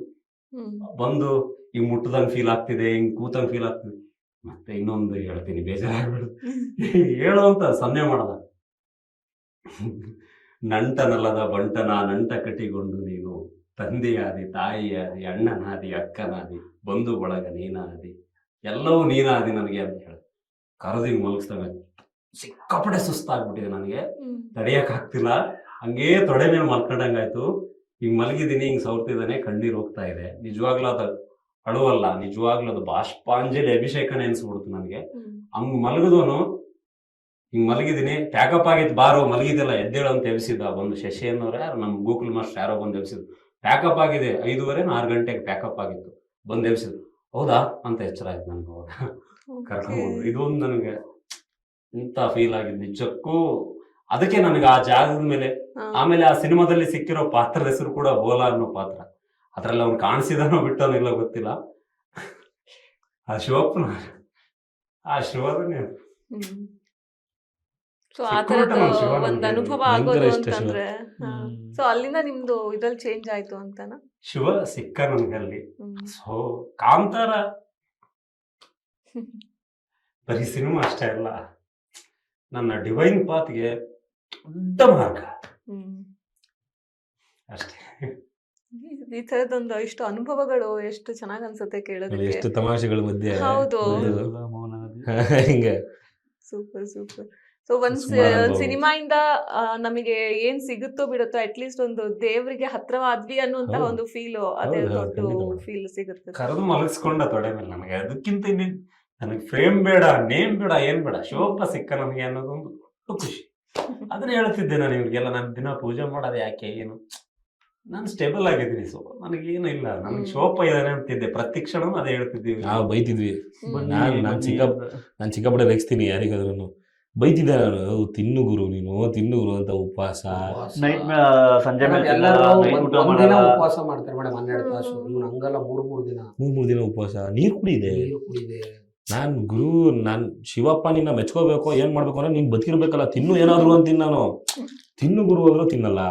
ಬಂದು ಹಿಂಗ್ ಮುಟ್ಟದಂಗ್ ಫೀಲ್ ಆಗ್ತಿದೆ, ಹಿಂಗ್ ಕೂತಂಗ್ ಫೀಲ್ ಆಗ್ತಿದೆ. ಮತ್ತೆ ಇನ್ನೊಂದು ಹೇಳ್ತೀನಿ, ಬೇಜಾರಾಗ್ಬಿಡುದು. ಹೇಳು ಅಂತ ಸನ್ನೆ ಮಾಡದ. ನಂಟನಲ್ಲದ ಬಂಟನ ನಂಟ ಕಟ್ಟಿಕೊಂಡು ನೀನು, ತಂದೆಯಾದಿ ತಾಯಿಯಾದಿ ಅಣ್ಣನಾದಿ ಅಕ್ಕನಾದಿ ಬಂಧು ಬಳಗ ನೀನಾದಿ, ಎಲ್ಲವೂ ನೀನಾದಿ ನನಗೆ ಅಂತ ಹೇಳಿ ಕರೆದು ಹಿಂಗ್ ಮಲಗಿಸ್ದಾಗ ಸಿಕ್ಕಾಪಟ್ಟೆ ಸುಸ್ತಾಗ್ಬಿಟ್ಟಿದೆ ನನಗೆ, ತಡೆಯಕ್ ಆಗ್ತಿಲ್ಲ. ಹಂಗೇ ತೊಡೆ ಮೇಲೆ ಮಲ್ಕೊಂಡಂಗಾಯ್ತು. ಹಿಂಗ್ ಮಲಗಿದ್ದೀನಿ, ಹಿಂಗ್ ಸೌರ್ತಿದ್ದಾನೆ, ಕಣ್ಣೀರು ಹೋಗ್ತಾ ಇದೆ. ನಿಜವಾಗ್ಲೂ ಅದು ಅಳುವಲ್ಲ, ನಿಜವಾಗ್ಲೂ ಅದು ಬಾಷ್ಪಾಂಜಲಿ ಅಭಿಷೇಕನೇ ಅನ್ಸ್ಬಿಡ್ತು ನನಗೆ. ಹಂಗ್ ಮಲಗಿದವನು ಹಿಂಗ್ ಮಲಗಿದ್ದೀನಿ, ಪ್ಯಾಕಪ್ ಆಗಿತ್ತು, ಬಾರೋ ಮಲಗಿದಿಲ್ಲ ಎದ್ದೇಳು ಅಂತ ಎಬ್ಸಿದ್ದ. ಬಂದು ಶಶಿ ಅನ್ನೋರು ಯಾರು ನಮ್ಮ ಗೋಕುಲ್ ಮಾಸ್ಟರ್ ಯಾರೋ ಬಂದು ಎಬ್ಸಿದ್ರು. ಪ್ಯಾಕಪ್ ಆಗಿದೆ 5:30 6 ಗಂಟೆಗೆ ಪ್ಯಾಕಪ್ ಆಗಿತ್ತು, ಬಂದು ಎಬ್ಸಿದ್ರು. ಹೌದಾ ಅಂತ ಎಚ್ಚರ ಆಯ್ತು ನನ್ಗೆ ಅವಾಗ ಕರ್ಕೊಂಡು. ಇದೊಂದು ನನಗೆ ಇಂಥ ಫೀಲ್ ಆಗಿದ್ದು ನಿಜಕ್ಕೂ. ಅದಕ್ಕೆ ನನಗೆ ಆ ಜಾಗದ ಮೇಲೆ, ಆಮೇಲೆ ಆ ಸಿನಿಮಾದಲ್ಲಿ ಸಿಕ್ಕಿರೋ ಪಾತ್ರದ ಹೆಸರು ಕೂಡ ಬೋಲಾ ಅನ್ನೋ ಪಾತ್ರ. ಅದ್ರಲ್ಲಿ ಅವ್ನು ಕಾಣಿಸಿದಾನೋ ಬಿಟ್ಟನೋ ಇಲ್ಲ ಗೊತ್ತಿಲ್ಲ. ಆ ಶಿವಪ್ಪನ ಆಶೀರ್ವಾದನೇ.
ಸೊ ಆ ತರದ ಒಂದ್ ಅನುಭವ ಆಗೋದು ಅಂತಂದ್ರೆ, ಸೊ ಅಲ್ಲಿಂದ ನಿಮ್ದು ಇದ್ರಲ್ಲಿ ಚೇಂಜ್ ಆಯ್ತು ಅಂತನಾ?
ಶಿವ ಸಿಕ್ಕ ನನ್ಗೆ ಅಲ್ಲಿ. ಸೊ ಕಾಂತಾರ ಬರೀ ಸಿನಿಮಾ ಅಷ್ಟೇ ಅಲ್ಲ, ನನ್ನ ಡಿವೈನ್ ಪಾತ್ಗೆ ದೊಡ್ಡ ಮಾರ್ಗ ಅಷ್ಟೇ.
ಈ ತರದೊಂದು ಇಷ್ಟು ಅನುಭವಗಳು ಎಷ್ಟು ಚೆನ್ನಾಗ್ ಅನ್ಸುತ್ತೆ ಕೇಳೋದಕ್ಕೆ.
ಎಷ್ಟು ತಮಾಷೆಗಳ ಮಧ್ಯೆ.
ಹೌದು,
ಹಿಂಗೆ
ಸೂಪರ್. ಸೊ ಒಂದ್ ಸಿನಿಮಾಯಿಂದ ನಮಗೆ ಏನ್ ಸಿಗುತ್ತೋ ಬಿಡುತ್ತೋ, ಅಟ್ಲೀಸ್ಟ್ ಒಂದು ದೇವರಿಗೆ ಹತ್ರವಾದ್ವಿ ಅನ್ನುವಂತ ಒಂದು ಫೀಲ್, ಅದೇ ದೊಡ್ಡ ಫೀಲ್ ಸಿಗುತ್ತೆ.
ಕರೆದು ಮಲಗಿಸ್ಕೊಂಡ ತೊಡೆ ಮೇಲೆ ನನಗೆ. ಅದಕ್ಕಿಂತ ನನಗೆ ಫ್ರೇಮ್ ಬೇಡ, ನೇಮ್ ಬೇಡ, ಏನ್ ಬೇಡ, ಶಿವಪ್ಪ ಸಿಕ್ಕ ನನಗೆ ಅನ್ನೋದೊಂದು ಖುಷಿ. ಅದನ್ನ ಹೇಳ್ತಿದ್ದೆ ನಾನು ಇವ್ರಿಗೆಲ್ಲ. ನಾನು ದಿನ ಪೂಜೆ ಮಾಡೋದು ಯಾಕೆ, ಏನು, ನಾನು ಸ್ಟೇಬಲ್ ಆಗಿದ್ದೀನಿ. ಸೊ ನನಗೇನು ಇಲ್ಲ, ನನಗೆ ಶಿವಪ್ಪ ಇದಾನೆ ಅಂತಿದ್ದೆ. ಪ್ರತಿ ಕ್ಷಣ ಅದೇ ಹೇಳ್ತಿದ್ದೀವಿ.
ನಾವು ಬೈತಿದ್ವಿ. ನಾನು ಚಿಕ್ಕಪಟ್ಟೆ ರೇಗಿಸ್ತೀನಿ ಯಾರಿಗಾದ್ರೂ. ಬೈತಿದ್ದೆ ನಾನು, ತಿನ್ನು ಗುರು ನೀನು, ತಿನ್ನು ಗುರು ಅಂತ. ಉಪವಾಸ
ಸಂಜೆ
ಉಪವಾಸ ಮಾಡ್ತಾರೆ ಮೇಡಮ್, 12 ತಾಸು. ಇವ್ನು ಹಂಗಲ್ಲ, 3 ದಿನ
ಉಪವಾಸ. ನೀರು ಕುಡಿದೆ. ನಾನ್ ಗುರು, ನಾನ್ ಶಿವಪ್ಪ ನಿನ್ನ ಮೆಚ್ಕೋಬೇಕು, ಏನ್ ಮಾಡ್ಬೇಕು ಅಂದ್ರೆ ನೀನ್ ಬದುಕಿರ್ಬೇಕಲ್ಲ, ತಿನ್ನು ಏನಾದ್ರು ಅಂತೀನಿ ನಾನು. ತಿನ್ನು ಗುರು ಹೋದ್ರು ತಿನ್ನಲ್ಲ.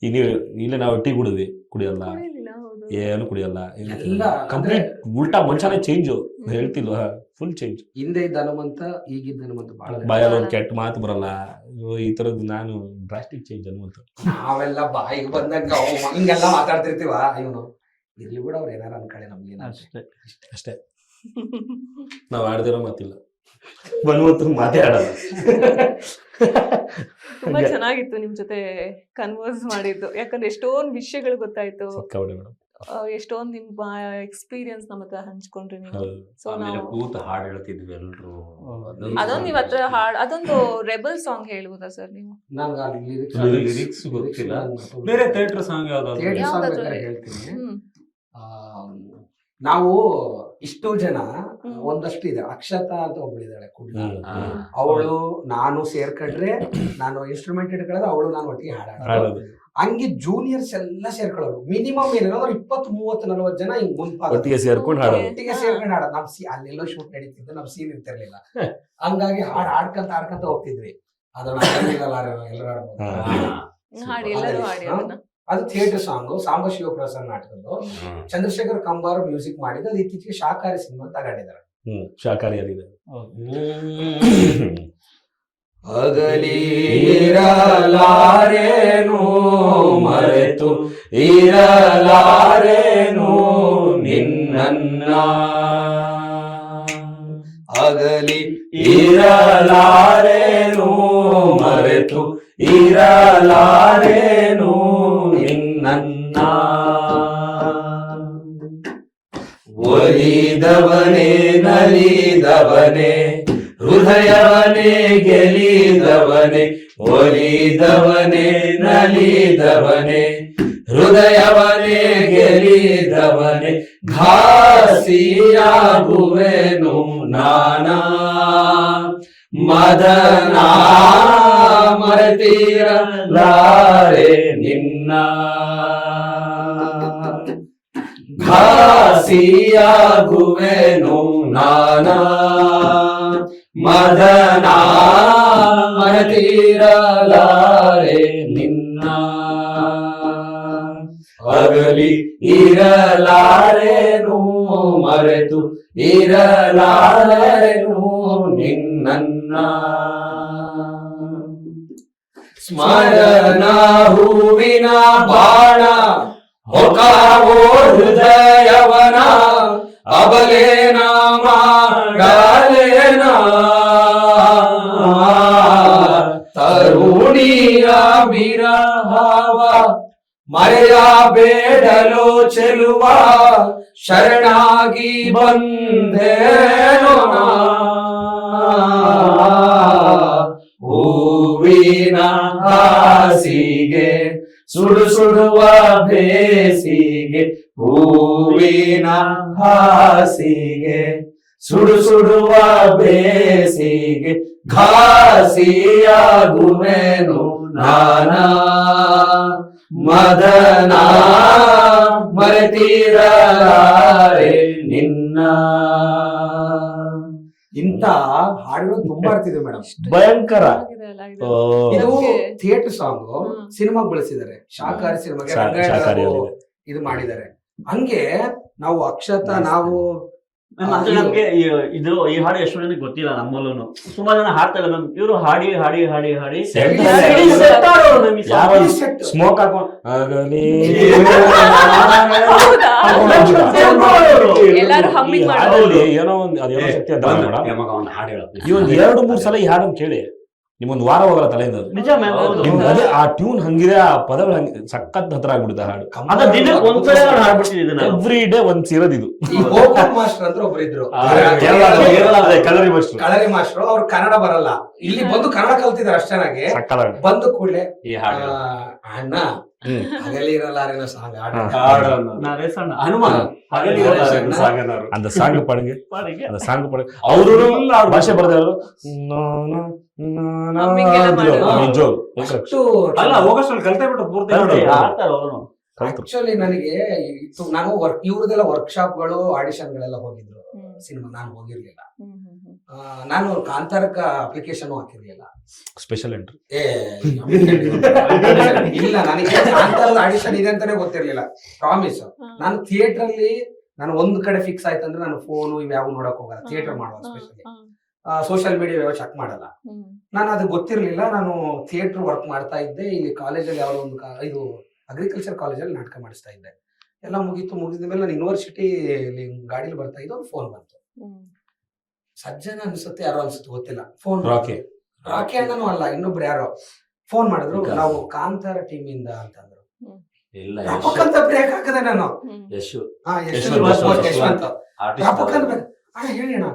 ಈಗ ಇಲ್ಲೇ ನಾವು ಟೀ ಕುಡಿಯಲ್ಲ, ಏನು ಕುಡಿಯಲ್ಲ. ಕಂಪ್ಲೀಟ್ ಉಲ್ಟಾ, ಮನುಷ್ಯನೇ ಚೇಂಜ್. ಹೇಳ್ತಿಲ್ವ, full change.
ಹಿಂದೆ ಇದ್ದ ಹನುಮಂತ, ಈಗಿದ್ದ ಹನುಮಂತ
ಬಾಯಲ್ಲಿ ಒಂದು ಕೆಟ್ಟ ಮಾತು ಬರಲ್ಲ. ಈ ತರದ್ ನಾನು ಡ್ರಾಸ್ಟಿಕ್ ಚೇಂಜ್ ಹನುಮಂತ.
ನಾವೆಲ್ಲ ಬಾಯಿಗೆ ಬಂದಂಗ ಹಿಂಗೆಲ್ಲ ಮಾತಾಡ್ತಿರ್ತೀವ. ಇವನು ಇರ್ಲಿ ಬಿಡ, ಅವ್ರು ಏನಾರ ಅನ್ಕಡೆ ನಮ್ಗೆ
ಅಷ್ಟೇ. ನಾವ್ ಆಡ್ದಿರೋ ಮಾತಿಲ್ಲ. ಬನ್ವತ್ತು ಮಾತೇ ಆಡಲ್ಲ.
ತುಂಬಾ ಚೆನ್ನಾಗಿತ್ತು ನಿಮ್ ಜೊತೆ ಕನ್ವರ್ಸ್ ಮಾಡಿದ್ದು, ಯಾಕಂದ್ರೆ ಎಷ್ಟೊಂದ್ ವಿಷಯಗಳು ಗೊತ್ತಾಯ್ತು,
ಸಿಕ್ಕಾಪಟ್ಟೆ ಮೇಡಮ್.
ಎಷ್ಟೊಂದ್ ನಿಮ್ಮ ಎಕ್ಸ್ಪೀರಿಯನ್ಸ್ ನಮ್ಮ ಹತ್ರ ಹಂಚ್ಕೊಂಡ್ರಿ ನೀವು. ಸೊ
ಆಮೇಲೆ
ನಾವು
ಕೂತು ಹಾಡು ಹೇಳ್ತಿದ್ವಿ ಎಲ್ರು.
ಅದೊಂದು ನೀವ್ ಹತ್ರ ಅದೊಂದು ರೆಬಲ್ ಸಾಂಗ್ ಹೇಳುವುದಾ ಸರ್ ನೀವು?
ನನ್ಗೆ
ಲಿರಿಕ್ಸ್ ಗೊತ್ತಿಲ್ಲ. ಬೇರೆ ಥಿಯೇಟರ್ ಸಾಂಗ್ ಯಾವ್ದಾದ್ರು?
ಥಿಯೇಟರ್ ಸಾಂಗ್
ಯಾವ್ದಾದ್ರು
ಬೇಕಾದ್ರೆ ಹೇಳ್ತೀನಿ.
ಹ್ಮ್.
ನಾವು ಇಷ್ಟು ಜನ ಒಂದಷ್ಟು ಇದೆ. ಅಕ್ಷತಾ ಅಂತ ಒಬ್ಳಿದ್ದಾಳೆ ಕುಡ್ಲ,
ಹ್ಮ್.
ಅವಳು ನಾನು ಸೇರ್ಕೊಂಡ್ರೆ ನಾನು ಇನ್ಸ್ಟ್ರೂಮೆಂಟ್ ಇಟ್ಕೊಳ್ಳೋದು, ಅವಳು ನಾನು ಒಟ್ಟಿಗೆ ಹಾಡೋದು.
ಹಾಡೋದು.
ಹಂಗೆ ಜೂನಿಯರ್ಸ್ ಎಲ್ಲ ಸೇರ್ಕೊಳ್ಳೋರು. ಮಿನಿಮಮ್ ಏನಾದ್ರು 20, 30, 40 ಜನ ಹಿಂಗ್
ಒಟ್ಟಿಗೆ ಸೇರ್ಕೊಂಡು ಹಾಡೋದು.
ಒಟ್ಟಿಗೆ ಸೇರ್ಕೊಂಡು ಹಾಡೋದು. ನಮ್ ಅಲ್ಲೆಲ್ಲೋ ಶೂಟ್ ನಡೀತಿದ್ದು, ನಮ್ ಸೀನ್ ಇರ್ತಿರ್ಲಿಲ್ಲ. ಹಂಗಾಗಿ ಹಾಡ್ಕಂತ ಹೋಗ್ತಿದ್ವಿ. ಅದನ್ನ ಎಲ್ಲರೂ ಆಡ್ಬೋದು.
ಹಾಡಿ, ಎಲ್ಲರೂ ಹಾಡಿ ಅದನ್ನ.
ಅದು ಥಿಯೇಟರ್ ಸಾಂಗು, ಸಾಂಬ ಶಿವಪ್ರಸಾದ್ ನಾಟಕದ್ದು. ಚಂದ್ರಶೇಖರ್ ಕಂಬಾರ್ ಮ್ಯೂಸಿಕ್ ಮಾಡಿದ್ದು. ಅದು ಇತ್ತೀಚೆಗೆ ಶಾಕಾರಿ ಸಿನಿಮಾ ತಗೊಂಡಿದ್ದಾರೆ.
ಶಾಕಾರಿಯಲ್ಲಿದೆ.
ಅಗಲಿರಲಾರೇನು ಮರೆತು ಇರಲಾರೇನು ನಿನ್ನನ್ನ, ಅಗಲಿ ಇರಲಾರೇನು ಮರೆತು ಇರಲಾರೇನು ನಿನ್ನನ್ನ, ಒಲಿದವನೇ ನಲಿದವನೇ ಹೃದಯವನೇ ಗೆಲಿದವನೇ, ಒಲಿದವನೇ ನಲಿದವನೇ ಹೃದಯವನೇ ಗೆಲಿದವನೇ, ಘಾಸಿಯಾಗುವೆನು ನಾನಾ ಮದನ ಮರೆತಿರಲಾರೆ ನಿನ್ನ, ಘಾಸಿಯಾಗುವೆನು ನಾನಾ ಮದನ ಮರೆತಿರಲಾರೆ ನಿನ್ನ, ಅಗಲಿ ಇರಲಾರೇನು ಮರೆತು ಇರಲಾರೇನು ನಿನ್ನನ್ನ, ಸ್ಮರಣ ಹೂವಿನ ಬಾಣ ಹೊಕಾವೋ ಹೃದಯವನ, ಅಬಲೇನ ಮಾಡಲೇನ ತರುಣಿಯ ವಿರಹವ ಮರೆಯಬೇಡಲು ಚೆಲುವ, ಶರಣಾಗಿ ಬಂದೇನೋ ಹೂವಿನ ಹಾಸಿಗೆ ಸುಡು ಸುಡುವ ಬೇಸಿಗೆ, ಹೂವಿನ ಹಾಸಿಗೆ ಸುಡು ಸುಡುವ ಬೇಸಿಗೆ, ಘಾಸಿಯಾಗುವೆನು ನಾನಾ ಮದನ ಮರೆತಿರಲಾರೆ ನಿನ್ನ. ಇಂತ ಹಾಡುಗಳು ತುಂಬಾ ಇರ್ತಿದೆ ಮೇಡಮ್,
ಭಯಂಕರ.
ಇದು ಥಿಯೇಟರ್ ಸಾಂಗ್ ಸಿನಿಮಾಗ್ ಬಳಸಿದ್ದಾರೆ. ಶಾಕಾರಿ ಸಿನಿಮಾಗೆ ಇದು ಮಾಡಿದ್ದಾರೆ. ಹಂಗೆ ನಾವು ಅಕ್ಷತಾ ನಾವು
ಅಂದ್ರೆ ನಮ್ಗೆ ಈ ಹಾಡು ಎಷ್ಟು ಜನಕ್ಕೆ ಗೊತ್ತಿಲ್ಲ. ನಮ್ಮಲ್ಲೂ ಸುಮಾರು ಜನ ಹಾಡ್ತಾರೆ ಮ್ಯಾಮ್. ಇವರು ಹಾಡಿ ಹಾಡಿ ಹಾಡಿ ಹಾಡಿ
ಸ್ಮೋಕ್ ಹಾಕೊಂಡು
ಎಲ್ಲಾರು ಹಮ್ಮಿಂಗ್
ಏನೋ ಒಂದು ಅದೇನೋ ಶಕ್ತಿ ಅಂತ ಮೇಡಮ್.
ಹಾಡು ಹೇಳೋದು
ಈ ಒಂದು 2-3 ಸಲ ಈ ಹಾಡನ್ನು ಕೇಳಿ ನಿಮ್ಮೊಂದು ವಾರ ಹೋಗಲ್ಲ ತಲೆಯಿಂದ.
ನಿಜ ಮ್ಯಾಮ್.
ಅದೇ ಆ ಟ್ಯೂನ್ ಹಂಗಿದೆ, ಆ ಪದಗಳು ಹಂಗೆ ಸಖತ್ ಹತ್ರ ಆಗ್ಬಿಡುತ್ತೆ ಹಾಡು.
ಅದ ದಿನಕ್ಕೆ ಒಂದ್ಸಲ ಹಾಡ್ಬಿಟ್ಟಿದ್ದೀನಿ
ಎವ್ರಿ ಡೇ ಒಂದ್ ಸೇರೋದು ಇದು.
ಈ ಗೋಕುಲ್ ಮಾಸ್ಟರ್ ಅಂತ ಒಬ್ರು ಇದ್ರು,
ಕಲರಿ ಮಾಸ್ಟರ್,
ಕಳರಿ ಮಾಸ್ಟರ್. ಅವ್ರು ಕನ್ನಡ ಬರಲ್ಲ, ಇಲ್ಲಿ ಬಂದು ಕನ್ನಡ ಕಲ್ತಿದ್ದಾರೆ ಅಷ್ಟೇನಾಗೆ. ಬಂದು ಕೂಡಲೇ
ಈ ಹಾಡು
ಅಣ್ಣ ಹಗಲಿ ಇರಲಾರೇನೋ ಸಾಂಗ್
ಹನುಮಾನ್
அந்த சாங் பாடுங்க, அந்த சாங் பாடுங்க. ಅವರು ಭಾಷೆ ಬರ್ದಾರು
ಅಲ್ಲ ಹೋಗಷ್ಟು ಕಲ್ತೇ ಬಿಟ್ಟು ಪೂರ್ತಿ
ಆಕ್ಚುಲಿ ನನಗೆ ನಾನು ಇವ್ರದೆಲ್ಲ ವರ್ಕ್ಶಾಪ್ಗಳು ಆಡಿಷನ್ಗಳೆಲ್ಲ ಹೋಗಿದ್ರು. ಸಿನಿಮಾ ನಾನು ಹೋಗಿರ್ಲಿಲ್ಲ. ನಾನು ಕಾಂತಾರಕ ಅಪ್ಲಿಕೇಶನ್ ಹಾಕಿರ್ಲಿಲ್ಲ.
ಸ್ಪೆಷಲ್ ಎಂಟ್ರಿ
ಇಲ್ಲ, ನನಗೆ ಕಾಂತಾರದ ಆಡಿಷನ್ ಇದೆ ಅಂತಾನೆ ಗೊತ್ತಿರ್ಲಿಲ್ಲ. ಪ್ರಾಮಿಸ್. ನಾನು ಥಿಯೇಟರ್ ಅಲ್ಲಿ ನಾನು ಒಂದ್ ಕಡೆ ಫಿಕ್ಸ್ ಆಯ್ತಂದ್ರೆ ನಾನು ಫೋನು ಇವ್ಯಾವ ನೋಡಕ್ ಹೋಗಲ್ಲ. ಥಿಯೇಟರ್ ಮಾಡುವ ಸ್ಪೆಷಲಿ ಸೋಷಿಯಲ್ ಮೀಡಿಯಾ ಚೆಕ್ ಮಾಡಲ್ಲ. ನಾನು ಅದು ಗೊತ್ತಿರ್ಲಿಲ್ಲ. ನಾನು ಥಿಯೇಟರ್ ವರ್ಕ್ ಮಾಡ್ತಾ ಇದ್ದೆ. ಇಲ್ಲಿ ಕಾಲೇಜಲ್ಲಿ ಯಾವ್ದೋ ಒಂದು ಇದು ಅಗ್ರಿಕಲ್ಚರ್ ಕಾಲೇಜಲ್ಲಿ ನಾಟಕ ಮಾಡಿಸ್ತಾ ಇದ್ದೆ. ಎಲ್ಲ ಮುಗಿದ ಮೇಲೆ ನಾನು ಯೂನಿವರ್ಸಿಟಿ ಗಾಡಿಲಿ ಬರ್ತಾ ಇದ್ದು ಒಂದು ಫೋನ್ ಬಂತು. ಸಜ್ಜನ ಅನ್ಸುತ್ತೆ, ಯಾರೋ ಅನ್ಸುತ್ತೆ ಗೊತ್ತಿಲ್ಲ, ಫೋನ್
ರಾಕಿ.
ರಾಕಿ ಅಣ್ಣನೂ ಅಲ್ಲ, ಇನ್ನೊಬ್ರು ಯಾರೋ ಫೋನ್ ಮಾಡಿದ್ರು, ನಾವು ಕಾಂತಾರ ಟೀಮ್ ಇಂದ ಅಂತಂದ್ರು.
ಇಲ್ಲ
ರಾಪಕ್ಕಂತ ಬ್ರೇಕ್ ಹಾಕದೆ ನಾನು.
ಯಶು
ಯಶವಂತ
ಆರ್ಟಿಸ್ಟ್
ರಾಪಕ್ಕಂತ ಅಣ್ಣ ಹೇಳಿ ಅಣ್ಣ,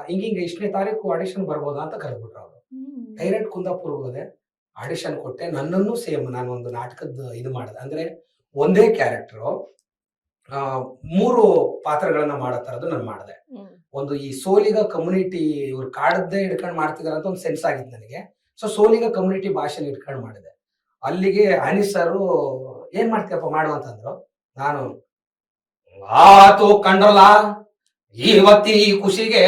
ಹಿಂಗಿಂಗ ಇಷ್ಟನೇ ತಾರೀಕು ಆಡಿಷನ್ ಬರ್ಬೋದಾ ಅಂತ ಕರೆದ್ಬಿಟ್ರು ಅವರು. ಡೈರೆಕ್ಟ್ ಕುಂದಾಪುರ ಹೋದೆ, ಆಡಿಷನ್ ಕೊಟ್ಟೆ. ನನ್ನನ್ನು ಸೇಮ್ ನಾನು ಒಂದು ನಾಟಕದ ಇದು ಮಾಡಿದೆ, ಅಂದ್ರೆ ಒಂದೇ ಕ್ಯಾರೆಕ್ಟರ್ 3 ಪಾತ್ರಗಳನ್ನ ಮಾಡೋ ತರದ್ದು ನಾನು ಮಾಡಿದೆ. ಒಂದು ಈ ಸೋಲಿಗ ಕಮ್ಯುನಿಟಿ ಇವ್ರು ಕಾಡದ್ದೇ ಹಿಡ್ಕೊಂಡು ಮಾಡ್ತಿದಾರೆ ಅಂತ ಒಂದು ಸೆನ್ಸ್ ಆಗಿತ್ತು ನನಗೆ. ಸೊ ಸೋಲಿಗ ಕಮ್ಯುನಿಟಿ ಭಾಷೆನ ಇಟ್ಕೊಂಡು ಮಾಡಿದೆ. ಅಲ್ಲಿಗೆ ಅನೀಸ್ ಸರ್ ಏನ್ ಮಾಡ್ತೀಯಪ್ಪ ಮಾಡು ಅಂತಂದ್ರು. ನಾನು ಆತು ಕಂಡ್ರಲ್ಲ, ಇವತ್ತಿನ ಈ ಖುಷಿಗೆ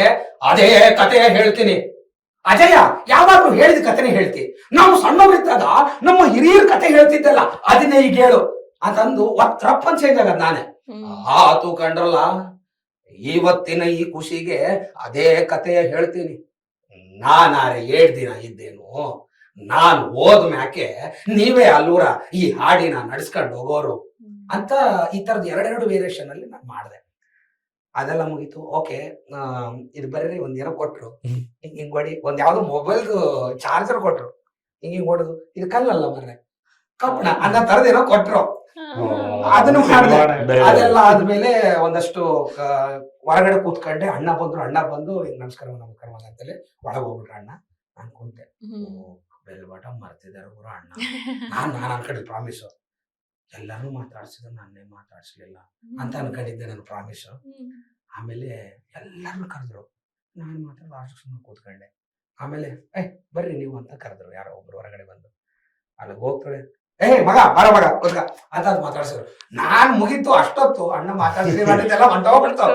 ಅದೇ ಕತೆ ಹೇಳ್ತೀನಿ. ಅಜಯ ಯಾವಾಗ್ಲೂ ಹೇಳಿದ ಕತೆನೇ ಹೇಳ್ತಿ, ನಾವು ಸಣ್ಣವರಿದ್ದಾಗ ನಮ್ಮ ಹಿರಿಯರ ಕತೆ ಹೇಳ್ತಿದ್ದಲ್ಲ ಅದನ್ನೇ ಈಗ ಹೇಳು ಅಂತಂದು ರಪ್ಪನ್ ಚೇಂಜ್ ಆಗದ್ ನಾನೇ. ಆತು ಕಂಡ್ರಲ್ಲ, ಇವತ್ತಿನ ಈ ಖುಷಿಗೆ ಅದೇ ಕತೆ ಹೇಳ್ತೀನಿ. ನಾನಾರೆ 7 ದಿನ ಇದ್ದೇನು, ನಾನ್ ಹೋದ್ ಮ್ಯಾಕೆ ನೀವೇ ಅಲ್ಲೂರ ಈ ಹಾಡಿನ ನಡ್ಸ್ಕೊಂಡು ಹೋಗೋರು ಅಂತ ಈ ತರದ 2 ವೇರಿಯೇಷನ್ ಅಲ್ಲಿ ನಾನು ಮಾಡಿದೆ. ಅದೆಲ್ಲ ಮುಗೀತು. ಓಕೆ, ಇದು ಬರ್ರಿ ಒಂದೇನೋ ಕೊಟ್ರು, ಹಿಂಗ್ ಹೊಡಿ, ಒಂದ್ ಯಾವ್ದೋ ಮೊಬೈಲ್ ಚಾರ್ಜರ್ ಕೊಟ್ರು, ಹಿಂಗ್ ಹೊಡೆದು, ಇದು ಕಲ್ಲಲ್ಲ ಮರ್ರೆ ಕಪ್ಪಣ ಅನ್ನೋ ತರದೇನೋ ಕೊಟ್ರು, ಅದನ್ನು ಮಾಡಿದೆ. ಅದೆಲ್ಲ ಆದ್ಮೇಲೆ ಒಂದಷ್ಟು ಹೊರಗಡೆ ಕೂತ್ಕೊಂಡೆ. ಅಣ್ಣ ಬಂದು ಹಿಂಗ್ ನಮಸ್ಕಾರ ಅಂತೇಳಿ ಒಳಗೆ ಹೋಗ್ಬಿಟ್ರೆ ಅಣ್ಣ. ನಾನು ಕುಂತೆ, ಬೆಲ್ ಬಟನ್ ಮರ್ತಿದ್ದಾರೆ ಗುರು ಅಣ್ಣ. ನಾನು ಅನ್ಕೊಂಡಿದ್ದೆ ಪ್ರಾಮಿಸ್, ಎಲ್ಲಾನು ಮಾತಾಡ್ಸಿದ್ರು ನನ್ನೇ ಮಾತಾಡ್ಸ್ಲಿಲ್ಲ ಅಂತ ಅನ್ಕೊಂಡಿದ್ದೆ ನಾನು ಪ್ರಾಮಿಸ್. ಆಮೇಲೆ ಎಲ್ಲಾರನ್ನು ಕರೆದ್ರು, ನಾನು ಮಾತ್ರ ಲಾಸ್ಟ್ ಕೂತ್ಕೊಂಡೆ. ಆಮೇಲೆ ಬರ್ರಿ ನೀವು ಅಂತ ಕರೆದ್ರು, ಯಾರೋ ಒಬ್ರು ಹೊರಗಡೆ ಬಂದು. ಅಲ್ಲಿಗೆ ಹೋಗ್ತಾಳೆ, ಮಗ ಬರ ಮಗ ಕೂತ್ಕ ಅಂತ ಮಾತಾಡ್ಸಿದ್ರು. ನಾನ್ ಮುಗೀತು ಅಷ್ಟೊತ್ತು, ಅಣ್ಣ ಮಾತಾಡ್ಸಿ ಮಾಡಿದ್ದೆಲ್ಲ ಹೊಂಟೋಗ್ಬಿಡ್ತಾವ.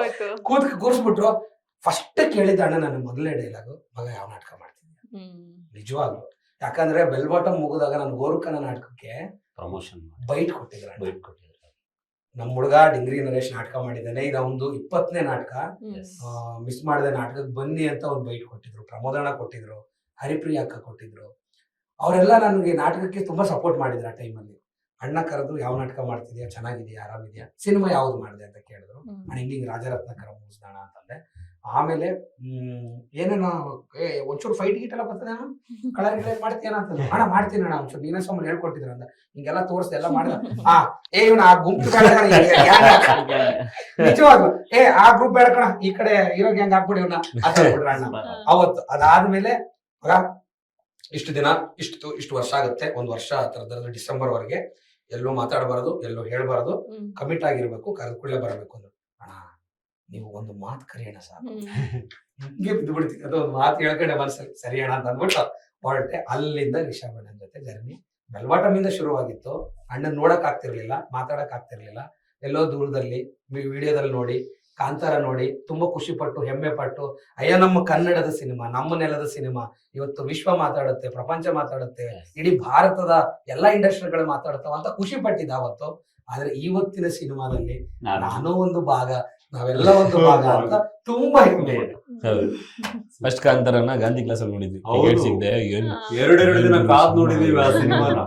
ಕೂರ್ಸ್ಬಿಟ್ರು. ಫಸ್ಟ್ ಕೇಳಿದ ಅಣ್ಣ ನನ್ನ ಮೊದಲನೇ ಡೈಲಾಗು, ಮಗ ಯಾವ ನಾಟಕ ಮಾಡ್ತಿದ್ದೆ ನಿಜವಾಗ್ಲು. ಯಾಕಂದ್ರೆ ಬೆಲ್ ಬಾಟಮ್ ಮುಗಿದಾಗ ನಾನು ಗೋರುಕನ ನಾಟಕಕ್ಕೆ
ಪ್ರಮೋಷನ್
ಬೈಟ್ ಕೊಟ್ಟಿದ್ರು. ನಮ್ ಹುಡುಗ ಡಿಂಗ್ರಿ ನರೇಶ್ ನಾಟಕ ಮಾಡಿದ್ದಾನೆ, ಇದು ಒಂದು 20ನೇ ನಾಟಕ, ಮಿಸ್ ಮಾಡಿದ ನಾಟಕಕ್ಕೆ ಬನ್ನಿ ಅಂತ ಒಂದು ಬೈಟ್ ಕೊಟ್ಟಿದ್ರು. ಪ್ರಮೋದಣ್ಣ ಕೊಟ್ಟಿದ್ರು, ಹರಿಪ್ರಿಯ ಅಕ್ಕ ಕೊಟ್ಟಿದ್ರು. ಅವರೆಲ್ಲ ನನಗೆ ನಾಟಕಕ್ಕೆ ತುಂಬಾ ಸಪೋರ್ಟ್ ಮಾಡಿದ್ರು ಆ ಟೈಮಲ್ಲಿ. ಅಣ್ಣ ಕರೆದು ಯಾವ ನಾಟಕ ಮಾಡ್ತಿದ್ಯಾ, ಚೆನ್ನಾಗಿದ್ಯಾ, ಆರಾಮಿದ್ಯಾ, ಸಿನಿಮಾ ಯಾವ್ದು ಮಾಡಿದೆ ಅಂತ ಕೇಳಿದ್ರು. ನಾನು ಹಿಂಗಿಂಗ್ ರಾಜರತ್ನಕರ ಮುಗಿಸ್ದಾಣ ಅಂತಂದೆ. ಆಮೇಲೆ ಏನೇನೋ ಒಂಚೂರು ಫೈಟ್ ಗೀಟ್ ಎಲ್ಲ ಬರ್ತದೆ, ಕಳರ್ ಮಾಡ್ತೀನ ಅಂತ. ಅಣ್ಣ ಮಾಡ್ತೀನಿ ಅಣ್ಣ, ಒಂಚೂರು ನೀನೇ ಸುಮ್ಮನೆ ಹೇಳ್ಕೊಟ್ಟಿದ್ರ ಅಂತ ಹಿಂಗೆಲ್ಲ ತೋರಿಸ್ದೆ, ಎಲ್ಲ ಮಾಡಿದ. ಇವ್ನ ಆ ಗುಂಪು ನಿಜವಾಗ್ಲು ಆ ಗ್ರೂಪ್ ಬೇಡಕಣ, ಈ ಕಡೆ ಇರೋ ಗ್ಯಾಂಗ್ ಹಾಕ್ಬಿಡಿ ಇವ್ನ ಅಂತ ಹೇಳ್ಬಿಟ್ರ ಅಣ್ಣ ಅವತ್ತು. ಅದಾದ್ಮೇಲೆ ಇಷ್ಟು ದಿನ ಇಷ್ಟು ವರ್ಷ ಆಗುತ್ತೆ, 1 ವರ್ಷ ತರದಲ್ಲಿ ಡಿಸೆಂಬರ್ ವರೆಗೆ ಎಲ್ಲೂ ಮಾತಾಡಬಾರದು, ಎಲ್ಲೂ ಹೇಳ್ಬಾರದು, ಕಮಿಟ್ ಆಗಿರ್ಬೇಕು, ಕರೆದುಕೊಳ್ಳೇ ಬರಬೇಕು ಅಂದ್ರು. ಅಣ್ಣ ನೀವು ಒಂದು ಮಾತು ಕರಿಯೋಣ ಸಾಕು, ಹಿಂಗೆ ಬಿದ್ದು ಬಿಡ್ತೀವಿ. ಅದು ಒಂದು ಮಾತು ಹೇಳ್ಕೊಂಡೆ ಮನಸ್ಸಲ್ಲಿ, ಸರಿ ಅಣ್ಣ ಅಂತ ಅಂದ್ಬಿಟ್ಟು ಹೊರಟೆ. ಅಲ್ಲಿಂದ ರಿಷಬ್ ಅಣ್ಣನ ಜೊತೆ ಜರ್ನಿ ಬೆಲ್ ಬಾಟಮ್ ಇಂದ ಶುರುವಾಗಿತ್ತು. ಅಣ್ಣನ್ ನೋಡಕ್ ಆಗ್ತಿರ್ಲಿಲ್ಲ, ಮಾತಾಡಕ್ ಆಗ್ತಿರ್ಲಿಲ್ಲ. ಎಲ್ಲೋ ದೂರದಲ್ಲಿ ವಿಡಿಯೋದಲ್ಲಿ ನೋಡಿ, ಕಾಂತಾರ ನೋಡಿ ತುಂಬಾ ಖುಷಿ ಪಟ್ಟು, ಹೆಮ್ಮೆ ಪಟ್ಟು, ಅಯ್ಯೋ ನಮ್ಮ ಕನ್ನಡದ ಸಿನಿಮಾ, ನಮ್ಮ ನೆಲದ ಸಿನಿಮಾ ಇವತ್ತು ವಿಶ್ವ ಮಾತಾಡುತ್ತೆ, ಪ್ರಪಂಚ ಮಾತಾಡುತ್ತೆ, ಇಡೀ ಭಾರತದ ಎಲ್ಲಾ ಇಂಡಸ್ಟ್ರಿಗಳು ಮಾತಾಡ್ತಾವ ಅಂತ ಖುಷಿ ಪಟ್ಟಿದ್ದ ಅವತ್ತು. ಆದ್ರೆ ಇವತ್ತಿನ ಸಿನಿಮಾದಲ್ಲಿ ನಾನು ಒಂದು ಭಾಗ, ನಾವೆಲ್ಲ ಒಂದು ಭಾಗ ಅಂತ ತುಂಬಾ ಹೆಮ್ಮೆ.
ಫಸ್ಟ್ ಕಾಂತಾರನ್ನ ಗಾಂಧಿ ಕ್ಲಾಸ್ ಅಲ್ಲಿ ನೋಡಿದ್ವಿ, ಟಿಕೆಟ್ ಸಿಗದೆ
2 ದಿನ ಕಾದ್ ನೋಡಿದೀವಿ ಆ ಸಿನಿಮಾನ.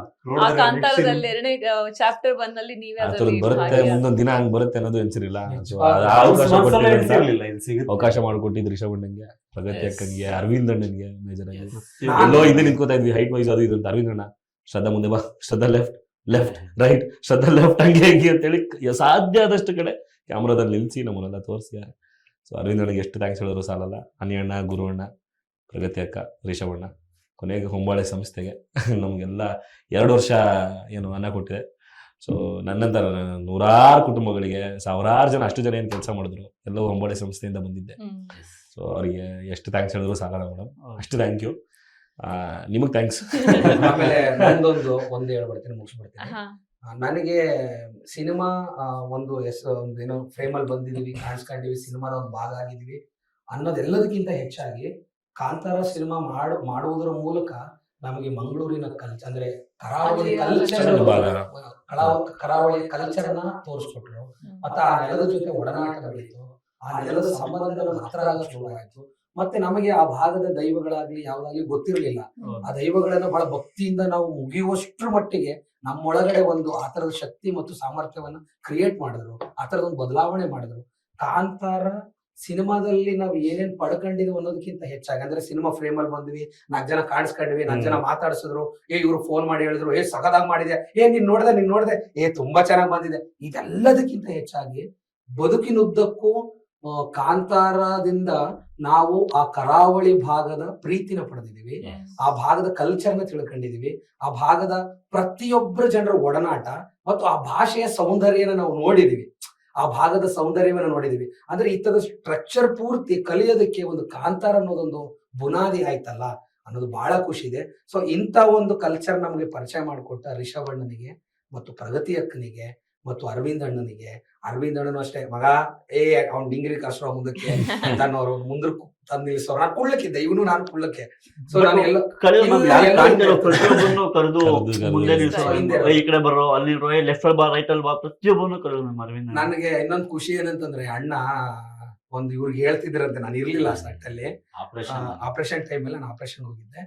ಆ ಕಾಂತಾರದಲ್ಲಿ 2ನೇ ಚಾಪ್ಟರ್ ಬಂದಲ್ಲಿ ನೀವೇ ಅದರಲ್ಲಿ
ಬರುತ್ತೆ, ಮುಂದೊಂದ್ ದಿನ ಹಂಗ್ ಬರುತ್ತೆ ಅನ್ನೋದು ಎನ್ಸಿರ್ಲಿಲ್ಲ. ಅವಕಾಶ ಮಾಡಿಕೊಟ್ಟಿದ್ರು ರಿಷಬ್ ಅಣ್ಣನ್ಗೆ, ಪ್ರಗತಿ ಅಕ್ಕನ್ಗೆ, ಅರವಿಂದ್ ಅಣ್ಣನ್ಗೆ ಮೇಜರ್ ಆಗಿ. ಎಲ್ಲೋ ಹಿಂದೆ ನಿಂತ್ಕೋತಾ ಇದ್ವಿ, ಹೈಟ್ ವೈಸ್ ಅದು ಇದು ಅಂತ. ಅರವಿಂದ್ ಅಣ್ಣ ಶ್ರದ್ಧಾ ಮುಂದೆ ಬಾ, ಶ್ರದ್ಧಾ ಲೆಫ್ಟ್ ರೈಟ್, ಶ್ರದ್ಧಾ ಲೆಫ್ಟ್, ಹಂಗೆ ಅಂತೇಳಿ ಸಾಧ್ಯ ಆದಷ್ಟು ಕಡೆ ಕ್ಯಾಮ್ರಾದಲ್ಲಿ ನಿಲ್ಸಿ ನಮ್ಮನ್ನೆಲ್ಲ ತೋರಿಸಿದ್ದಾರೆ. ಸೊ ಅರವಿಂದ್ ಅಣ್ಣಗೆ ಎಷ್ಟು ಥ್ಯಾಂಕ್ಸ್ ಹೇಳಿದ್ರು ಸಾಲಲ್ಲ. ಅನಿ ಅಣ್ಣ, ಗುರು ಅಣ್ಣ, ಪ್ರಗತಿ ಅಕ್ಕ, ರಿಷಬ್ ಅಣ್ಣ, ಕೊನೆಗೆ ಹೊಂಬಾಳೆ ಸಂಸ್ಥೆಗೆ ನಮಗೆಲ್ಲ 2 ವರ್ಷ ಏನು ಅನ್ನ ಕೊಟ್ಟಿದೆ. ಸೊ ನನ್ನಂತರ 100 ಕುಟುಂಬಗಳಿಗೆ, 1000 ಜನ, ಅಷ್ಟು ಜನ ಏನು ಕೆಲಸ ಮಾಡಿದ್ರು ಎಲ್ಲವೂ ಹೊಂಬಾಳೆ ಸಂಸ್ಥೆಯಿಂದ ಬಂದಿದ್ದೆ. ಸೊ ಅವರಿಗೆ ಎಷ್ಟು ಥ್ಯಾಂಕ್ಸ್ ಹೇಳಿದ್ರು ಸಾಲಲ್ಲ ಮೇಡಮ್, ಅಷ್ಟು ಥ್ಯಾಂಕ್ ಯು. ನಿಮಗ್ ಥ್ಯಾಂಕ್ಸ್.
ಆಮೇಲೆ ನಂದೊಂದು ಹೇಳ್ಬಿಡ್ತೀನಿ, ಮುಗಿಸ್ಬಿಡ್ತೀನಿ. ನನಗೆ ಸಿನಿಮಾ ಒಂದು ಏನೋ ಫ್ರೇಮಲ್ಲಿ ಬಂದಿದೀವಿ, ಕಾಣಿಸ್ಕೊಂಡಿವಿ, ಸಿನಿಮಾದ ಒಂದು ಭಾಗ ಆಗಿದೀವಿ ಅನ್ನೋದೆಲ್ಲದಕ್ಕಿಂತ ಹೆಚ್ಚಾಗಿ ಕಾಂತಾರ ಸಿನಿಮಾ ಮಾಡುವುದರ ಮೂಲಕ ನಮಗೆ ಮಂಗಳೂರಿನ ಕಲ್ಚರ್, ಅಂದ್ರೆ ಕರಾವಳಿ ಕಲ್ಚರ್ನ ತೋರಿಸ್ಕೊಟ್ರು. ಮತ್ತೆ ಆ ನೆಲದ ಜೊತೆ ಒಡನಾಟ ಬೆಳೀತು, ಆ ನೆಲದ ಸಂಬಂಧಗಳು ಹತ್ರ ಶುರುವಾಯಿತು. ಮತ್ತೆ ನಮಗೆ ಆ ಭಾಗದ ದೈವಗಳಾಗ್ಲಿ ಯಾವ್ದಾಗ್ಲಿ ಗೊತ್ತಿರಲಿಲ್ಲ. ಆ ದೈವಗಳನ್ನ ಬಹಳ ಭಕ್ತಿಯಿಂದ ನಾವು ಮುಗಿಯುವಷ್ಟರ ಮಟ್ಟಿಗೆ ನಮ್ಮೊಳಗಡೆ ಒಂದು ಆ ತರದ ಶಕ್ತಿ ಮತ್ತು ಸಾಮರ್ಥ್ಯವನ್ನ ಕ್ರಿಯೇಟ್ ಮಾಡಿದ್ರು, ಆ ತರದ ಒಂದು ಬದಲಾವಣೆ ಮಾಡಿದ್ರು. ಕಾಂತಾರ ಸಿನಿಮಾದಲ್ಲಿ ನಾವು ಏನೇನ್ ಪಡ್ಕೊಂಡಿದ್ವಿ ಅನ್ನೋದಕ್ಕಿಂತ ಹೆಚ್ಚಾಗಿ, ಅಂದ್ರೆ ಸಿನಿಮಾ ಫ್ರೇಮ್ ಅಲ್ಲಿ ಬಂದ್ವಿ, 4 ಜನ ಕಾಣಿಸ್ಕೊಂಡ್ವಿ, 4 ಜನ ಮಾತಾಡ್ಸಿದ್ರು, ಇವ್ರು ಫೋನ್ ಮಾಡಿ ಹೇಳಿದ್ರು, ಸಖತ್ತಾಗಿ ಮಾಡಿದೆ, ನೀನ್ ನೋಡ್ದೆ, ತುಂಬಾ ಚೆನ್ನಾಗಿ ಬಂದಿದೆ. ಇದೆಲ್ಲದಕ್ಕಿಂತ ಹೆಚ್ಚಾಗಿ ಬದುಕಿನುದ್ದಕ್ಕೂ ಕಾಂತಾರದಿಂದ ನಾವು ಆ ಕರಾವಳಿ ಭಾಗದ ಪ್ರೀತಿನ ಪಡೆದಿದೀವಿ, ಆ ಭಾಗದ ಕಲ್ಚರ್ನ ತಿಳ್ಕೊಂಡಿದೀವಿ, ಆ ಭಾಗದ ಪ್ರತಿಯೊಬ್ಬರ ಜನರ ಒಡನಾಟ ಮತ್ತು ಆ ಭಾಷೆಯ ಸೌಂದರ್ಯನ ನಾವು ನೋಡಿದೀವಿ, ಆ ಭಾಗದ ಸೌಂದರ್ಯವನ್ನ ನೋಡಿದೀವಿ. ಅಂದ್ರೆ ಇತ್ತದ ಸ್ಟ್ರಕ್ಚರ್ ಪೂರ್ತಿ ಕಲಿಯೋದಕ್ಕೆ ಒಂದು ಕಾಂತಾರ ಅನ್ನೋದೊಂದು ಬುನಾದಿ ಆಯ್ತಲ್ಲ ಅನ್ನೋದು ಬಹಳ ಖುಷಿ ಇದೆ. ಸೊ ಇಂಥ ಒಂದು ಕಲ್ಚರ್ ನಮಗೆ ಪರಿಚಯ ಮಾಡಿಕೊಟ್ಟ ರಿಷಬ್ ಅಣ್ಣನಿಗೆ ಮತ್ತು ಪ್ರಗತಿ ಅಕ್ಕನಿಗೆ ಮತ್ತು ಅರವಿಂದ್ ಅಣ್ಣನು ಅಷ್ಟೇ, ಮಗ ಅವ್ನ್ ಡಿಂಗ್ರಿ ಕಷ್ಟೋ ಮುಂದಕ್ಕೆ ತನ್ನವ್ರು ಮುಂದಕ್ಕೆ ತಂದು ನಿಲ್ಲಿಸೋರು, ನಾನು ಕುಳ್ಳಕ್ಕಿದ್ದೆ, ಇವನು ನಾನು ಕುಳ್ಳಕ್ಕೆ. ಸೊ ನಾನು ಎಲ್ಲ
ಪ್ರತಿಯೊಬ್ಬರನ್ನು ಕರೆದು ಮುಂದೆ ನಿಲ್ಸೋ, ಈ ಕಡೆ ಬರೋ, ಅಲ್ಲಿ ಲೆಫ್ಟ್ ಬಾ, ರೈಟ್ ಅಲ್ಲಿ ಬಾ, ಪ್ರತಿಯೊಬ್ಬರನ್ನು ಕರೆದು ನಮ್ಮ ಅರವಿಂದ್.
ನನಗೆ ಇನ್ನೊಂದು ಖುಷಿ ಏನಂತಂದ್ರೆ, ಅಣ್ಣ ಒಂದು ಇವ್ರಿಗೆ ಹೇಳ್ತಿದ್ರಂತೆ, ನಾನು ಇರ್ಲಿಲ್ಲ ಆ ಸೆಟ್ ಅಲ್ಲಿ, ಆಪರೇಷನ್ ಟೈಮ್ ಅಲ್ಲಿ ನಾನು ಆಪರೇಷನ್ ಹೋಗಿದ್ದೆ.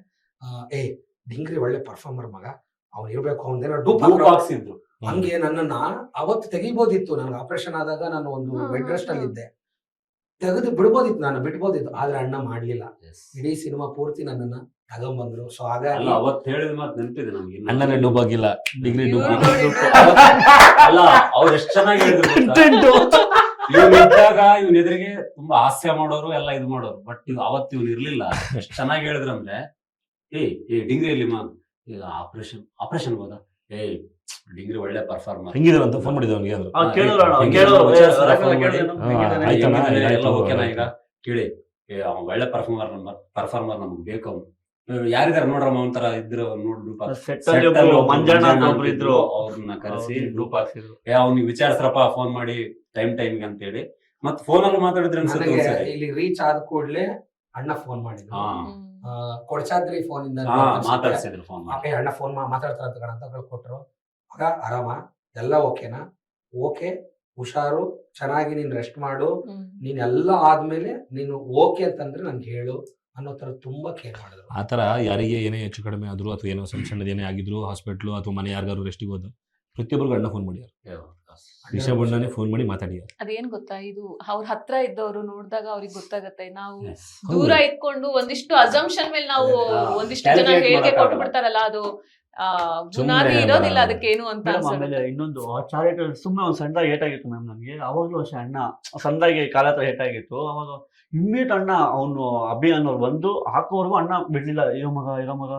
ಡಿಂಗ್ರಿ ಒಳ್ಳೆ ಪರ್ಫಾರ್ಮರ್ ಮಗ, ಅವ್ನು ಇರ್ಬೇಕು, ಅವನೇನೋ ಡೂಪ್ ಹಾಕ್ಸಿದ್ರು. ಹಂಗೆ ನನ್ನನ್ನ ಅವತ್ತು ತೆಗಿಬೋದಿತ್ತು, ನನ್ಗೆ ಆಪರೇಷನ್ ಆದಾಗ ನಾನು ಒಂದು ಬೆಡ್ ರೆಸ್ಟ್ ಅಲ್ಲಿ ಇದ್ದೆ, ತೆಗೆದು ಬಿಡ್ಬೋದಿತ್ತು, ನಾನು ಬಿಟ್ಬೋದಿತ್ತು, ಆದ್ರೆ ಅಣ್ಣ ಮಾಡ್ಲಿಲ್ಲ. ಇಡೀ ಸಿನಿಮಾ ಪೂರ್ತಿ ನನ್ನನ್ನ ತಗೊಂಡ್ಬಂದ್ರು. ಸೊ ಹಾಗಾಗಿ
ಅವತ್ತು ಹೇಳಿದ ಮಾತು ನೆನಪಿದೆ ನಮ್ಗೆ.
ಅಣ್ಣನೇ ಡೂಬ್ ಆಗಿಲ್ಲ, ಡಿಗ್ರಿ ಡೂಬ್
ಅಲ್ಲ, ಅವ್ರು ಎಷ್ಟು ಚೆನ್ನಾಗಿ ಹೇಳಿದ್ರು. ಇದ್ದಾಗ ಇವ್ನ ಎದುರಿಗೆ ತುಂಬಾ ಹಾಸ್ಯ ಮಾಡೋರು ಎಲ್ಲ ಇದು ಮಾಡೋರು, ಬಟ್ ಅವತ್ತು ಇವ್ನು ಇರ್ಲಿಲ್ಲ. ಎಷ್ಟು ಚೆನ್ನಾಗಿ ಹೇಳಿದ್ರಂದ್ರೆ, ಡಿಗ್ರಿಯಲ್ಲಿ ಈಗ ಆಪರೇಷನ್ ಹೋದ, ಡಿಗ್ರಿ ಒಳ್ಳೆ ಪರ್ಫಾರ್ಮರ್
ಹೆಂಗಿದ್ರು ಅಂತ ಫೋನ್ ಮಾಡಿದ್ರು ಅವ್ನಿಗೆ.
ಓಕೆನಾ ಈಗ ಕೇಳಿ, ಒಳ್ಳೆ ಪರ್ಫಾರ್ಮರ್ ನಮ್ಗೆ ಬೇಕು, ಅವ್ನು ಯಾರಿದಾರ ನೋಡ್ರಮ್ಮ ಒಂಥರ ಇದ್ರು
ಇದ್ರು,
ಅವ್ರನ್ನ ಕರೆಸಿ ಗ್ರೂಪ್ ಹಾಕ್ಸಿದ್ರು. ಅವ್ನಿಗೆ ವಿಚಾರಿಸ್ರಪ್ಪ ಫೋನ್ ಮಾಡಿ ಟೈಮ್ಗೆ ಅಂತ ಹೇಳಿ, ಮತ್ ಫೋನ್ ಅಲ್ಲೂ ಮಾತಾಡಿದ್ರೆ ಅನ್ಸುತ್ತೆ.
ಇಲ್ಲಿ ರೀಚ್ ಆದ ಕೂಡ್ಲೆ ಅಣ್ಣ ಫೋನ್ ಮಾಡಿದ್ರು, ಕೊಡ್ಚಾದ್ರಿ ಫೋನ್ ಇಂದ
ಮಾತಾಡ್ಸಿದ್ರು, ಫೋನ್ ಮಾಡಿ
ಅಣ್ಣ ಫೋನ್ ಮಾತಾಡ್ತಾರ ಅಂತ ಕೊಟ್ರು. ಮಗ ಆರಾಮ, ಎಲ್ಲ ಓಕೆನಾ? ಓಕೆ, ಹುಷಾರು, ಚೆನ್ನಾಗಿ ನೀನ್ ರೆಸ್ಟ್ ಮಾಡು, ನೀನ್ ಎಲ್ಲ ಆದ್ಮೇಲೆ ನೀನು ಓಕೆ ಅಂತಂದ್ರೆ ನನ್ಗೆ ಹೇಳು ಅನ್ನೋ ತರ ತುಂಬಾ ಕೇರ್ ಮಾಡಿದ್ರು.
ಆತರ ಯಾರಿಗೆ ಏನೇ ಹೆಚ್ಚು ಕಡಿಮೆ ಆದ್ರು ಅಥವಾ ಏನೋ ಸಣ್ಣದ ಏನೇ ಆಗಿದ್ರು, ಹಾಸ್ಪಿಟ್ಲು ಅಥವಾ ಮನೆ ಯಾರಿಗಾರು ರೆಸ್ಟಿಗೆ ಹೋದ್ರು, ಪ್ರತಿಯೊಬ್ಬರಿಗೂ ಅಣ್ಣ ಫೋನ್ ಮಾಡಿಯಾರ, ರಿಷಬ್ ಅಣ್ಣನೇ ಫೋನ್ ಮಾಡಿ ಮಾತಾಡಿಯಾರ.
ಅದೇನ್ ಗೊತ್ತಾ, ಇದು ಅವ್ರ ಹತ್ರ ಇದ್ದವರು ನೋಡಿದಾಗ ಅವ್ರಿಗೆ ಗೊತ್ತಾಗತ್ತೆ. ನಾವು ದೂರ ಇಟ್ಕೊಂಡು ಒಂದಿಷ್ಟು ಅಸಂಪ್ಷನ್ ಮೇಲೆ ನಾವು ಒಂದಿಷ್ಟು ಜನ ಹೇಳಿಕೆ ಕೊಟ್ಟು ಬಿಡ್ತಾರಲ್ಲ, ಅದು ಬುನಾದಿ ಇರೋದಿಲ್ಲ ಅದಕ್ಕೇನು ಅಂತ.
ಆಮೇಲೆ ಇನ್ನೊಂದು ಚಾರಿಟಲ್ ಸುಮ್ಮನೆ ಒಂದ್ ಸಣ್ಣದಾಗಿ ಏಟ್ ಆಗಿತ್ತು ಮ್ಯಾಮ್ ನನ್ಗೆ. ಅವಾಗ್ಲೂ ಅಷ್ಟೇ ಅಣ್ಣ ಸಣ್ಣದಾಗಿ ಕಾಲ ಹತ್ರ ಏಟ್ ಆಗಿತ್ತು. ಅವಾಗ ಇಮ್ಮಿಡಿಯೇಟ್ ಅಣ್ಣ ಅವನು ಅಭಿ ಅನ್ನೋರು ಬಂದು ಹಾಕೋವರೆಗೂ ಅಣ್ಣ ಬಿಡ್ಲಿಲ್ಲ. ಇರೋ ಮಗ